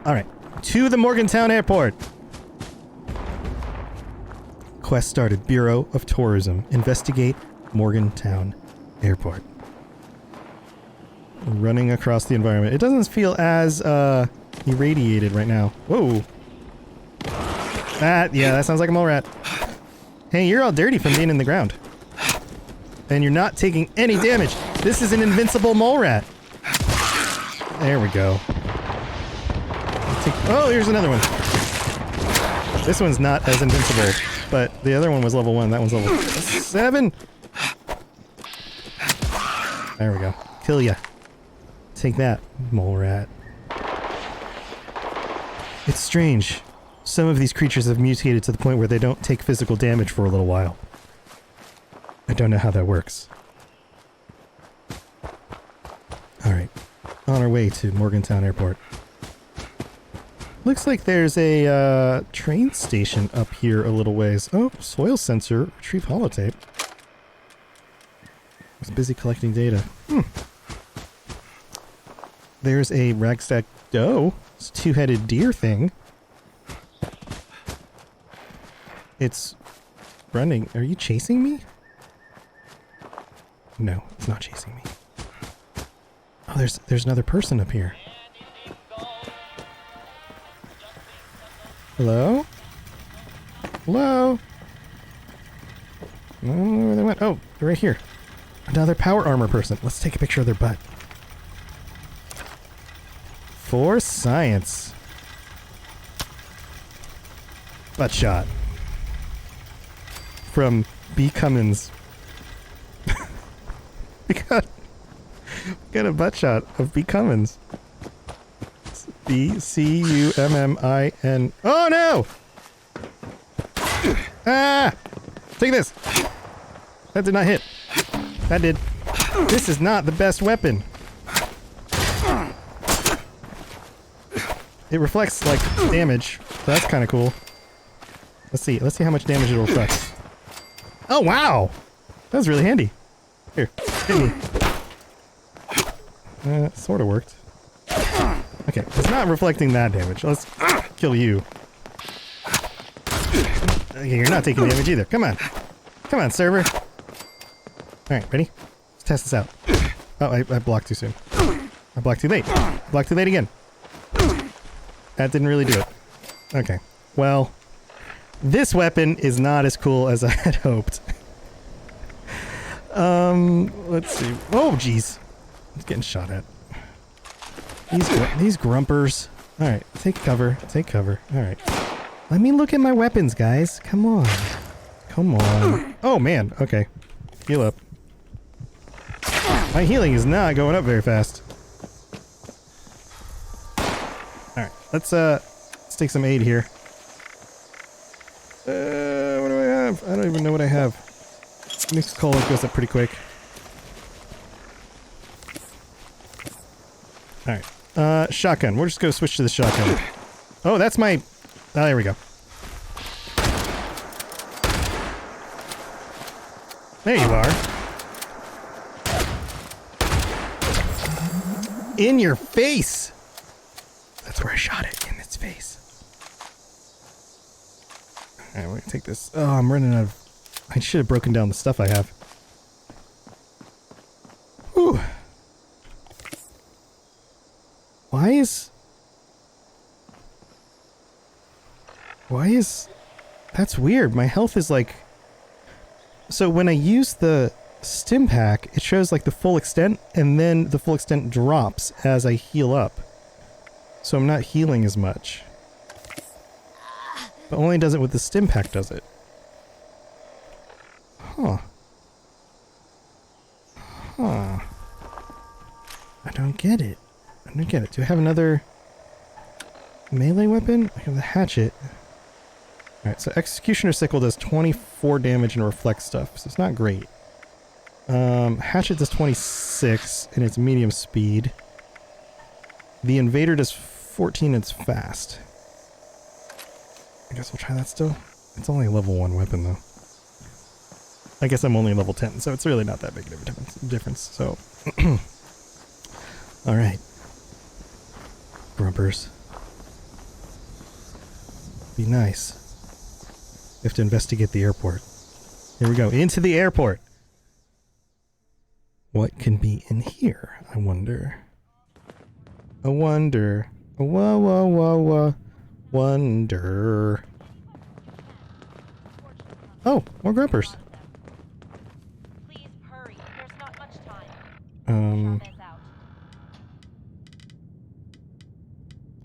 Alright, to the Morgantown Airport. Quest started. Bureau of Tourism. Investigate Morgantown Airport. Running across the environment. It doesn't feel as irradiated right now. Whoa. That sounds like a mole rat. Hey, you're all dirty from being in the ground. And you're not taking any damage. This is an invincible mole rat. There we go. Oh, here's another one. This one's not as invincible, but the other one was level 1. That one's level 7. There we go. Kill ya. Take that, mole rat. It's strange. Some of these creatures have mutated to the point where they don't take physical damage for a little while. I don't know how that works. Alright. On our way to Morgantown Airport. Looks like there's a train station up here a little ways. Oh, soil sensor. Retrieve holotape. I was busy collecting data. There's a ragstack doe. It's a two-headed deer thing. It's running. Are you chasing me? No, it's not chasing me. Oh, there's another person up here. Hello? Hello? I don't know where they went. Oh, they're right here. Another power armor person. Let's take a picture of their butt. For science. Butt shot. From B. Cummins. we got a butt shot of B. Cummins. B-C-U-M-M-I-N. Oh no! Ah! Take this! That did not hit. That did. This is not the best weapon. It reflects, like, damage. So that's kind of cool. Let's see how much damage it reflects. Oh, wow! That was really handy. Here, hit me. Sort of worked. Okay, it's not reflecting that damage. Let's kill you. Okay, you're not taking damage either. Come on. Come on, server. Alright, ready? Let's test this out. Oh, I blocked too soon. I blocked too late. Blocked too late again. That didn't really do it. Okay. Well, this weapon is not as cool as I had hoped. Let's see. Oh, jeez. It's getting shot at. These grumpers. Alright, take cover. Take cover. Alright. Let me look at my weapons, guys. Come on. Come on. Oh, man. Okay. Heal up. My healing is not going up very fast. Alright, let's take some aid here. What do I have? I don't even know what I have. Mixed cola goes up pretty quick. Alright. Shotgun. We're just gonna switch to the shotgun. Oh, that's my... Oh, there we go. There you are. In your face! That's where I shot it. In its face. Alright, we're gonna take this. Oh, I'm running out of... I should have broken down the stuff I have. Whew. Why is... That's weird. My health is like... So when I use the stim pack, it shows like the full extent, and then the full extent drops as I heal up. So I'm not healing as much. But only does it with the stim pack, does it? Huh. Huh. I don't get it. I don't get it. Do I have another melee weapon? I have the hatchet. Alright, so Executioner Sickle does 24 damage and reflects stuff, so it's not great. Hatchet does 26 and it's medium speed. The Invader does 14 and it's fast. I guess we'll try that still. It's only a level 1 weapon though. I guess I'm only level 10, so it's really not that big of a difference, so... Alright. Grumpers. Be nice. We have to investigate the airport. Here we go. Into the airport. What can be in here? I wonder. I wonder. Wonder. Oh, more grumpers. Please hurry. There's not much time.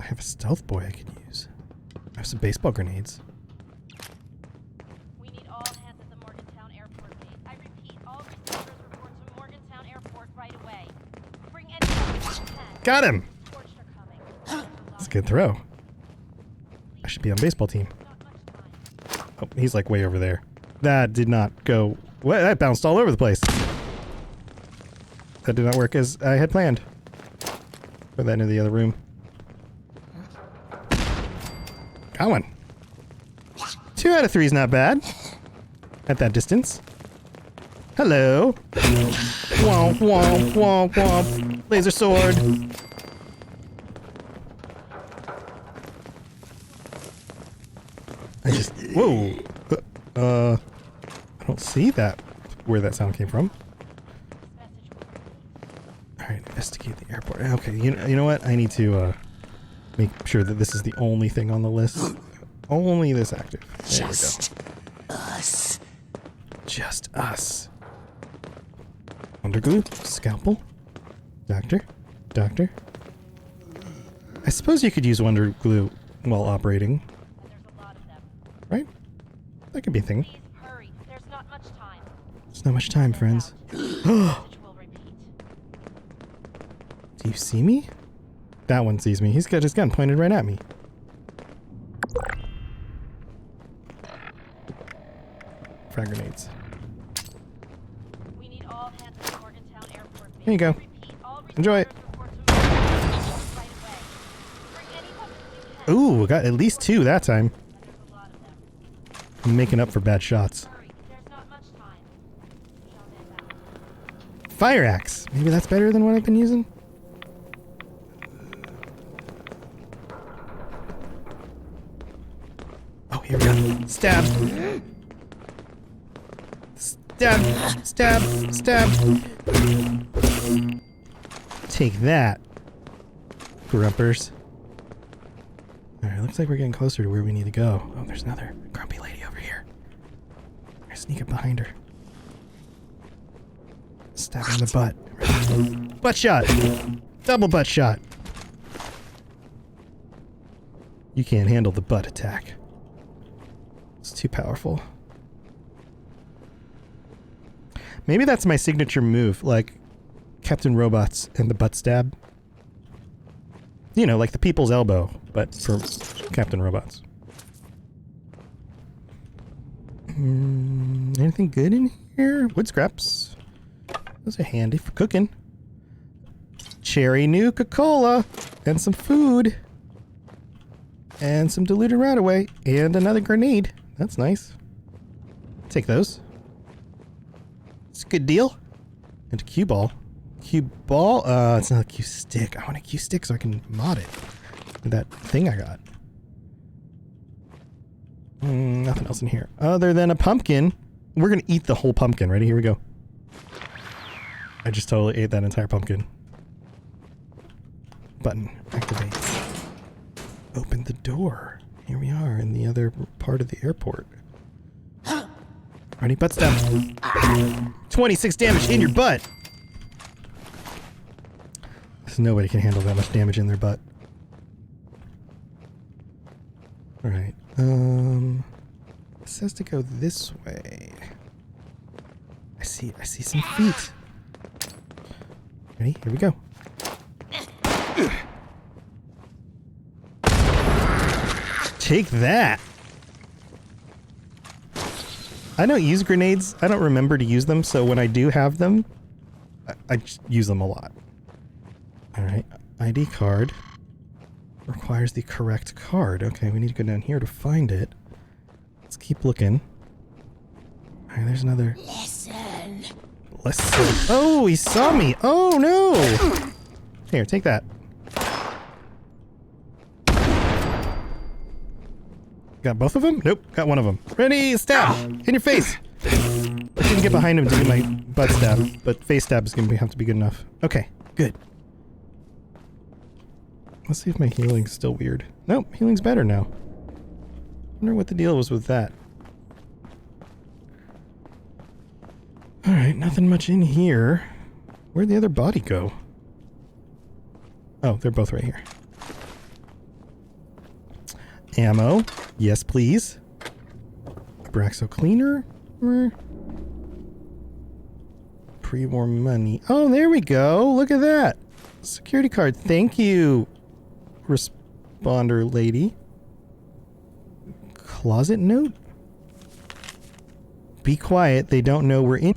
I have a stealth boy I could use. I have some baseball grenades. We need all hands at the Morgantown Airport base. I repeat, all receivers report to Morgantown Airport right away. Bring anyone you can. Got him! That's a good throw. I should be on baseball team. Oh, he's like way over there. That did not go... What? That bounced all over the place. That did not work as I had planned. Put that into the other room. Got one. 2 out of 3 is not bad. At that distance. Hello. Womp, womp, womp, womp. Laser sword. I just... Whoa. I don't see that. Where that sound came from. Alright, investigate the airport. Okay, you know what? I need to make sure that this is the only thing on the list. Only this active. There we go. Us. Just us. Underglue. Scalpel. Doctor. Doctor. I suppose you could use Wonder Glue while operating. Right? That could be a thing. There's not much time. There's not much time, friends. Do you see me? That one sees me. He's got his gun pointed right at me. Frag grenades. We need all hands at the Morgantown Airport base. Here you go. Enjoy it. Ooh, got at least 2 that time. I'm making up for bad shots. Fire axe. Maybe that's better than what I've been using. Oh, here we go. Stab. Stab. Stab. Stab. Take that, grumpers. Alright, looks like we're getting closer to where we need to go. Oh, there's another grumpy lady over here. I sneak up behind her. Stab her in the butt. Butt shot! Double butt shot! You can't handle the butt attack. It's too powerful. Maybe that's my signature move, like Captain Robots and the butt stab. You know, like the people's elbow, but for Captain Robots. Anything good in here? Wood scraps. Those are handy for cooking. Cherry Nuka-Cola. And some food. And some diluted Radaway. And another grenade. That's nice. Take those. It's a good deal. And a cue ball. Cue ball? It's not a cue stick. I want a cue stick so I can mod it. With that thing I got. Nothing else in here. Other than a pumpkin. We're gonna eat the whole pumpkin. Ready? Here we go. I just totally ate that entire pumpkin. Button. Activate. Open the door. Here we are in the other part of the airport. Ready? Butt stab. 26 damage in your butt. Nobody can handle that much damage in their butt. Alright. It says to go this way. I see some feet. Ready? Here we go. Take that! I don't use grenades. I don't remember to use them, so when I do have them, I just use them a lot. Alright, ID card requires the correct card. Okay, we need to go down here to find it. Let's keep looking. Alright, there's another. Listen. Oh, he saw me! Oh no! Here, take that. Got both of them? Nope, got one of them. Ready, stab! In your face! I couldn't get behind him to do my butt stab, but face stab is going to have to be good enough. Okay, good. Let's see if my healing's still weird. Nope, healing's better now. Wonder what the deal was with that. Alright, nothing much in here. Where'd the other body go? Oh, they're both right here. Ammo. Yes, please. Abraxo cleaner. Pre-war money. Oh, there we go. Look at that. Security card. Thank you, responder lady. Closet note? Be quiet. They don't know we're in.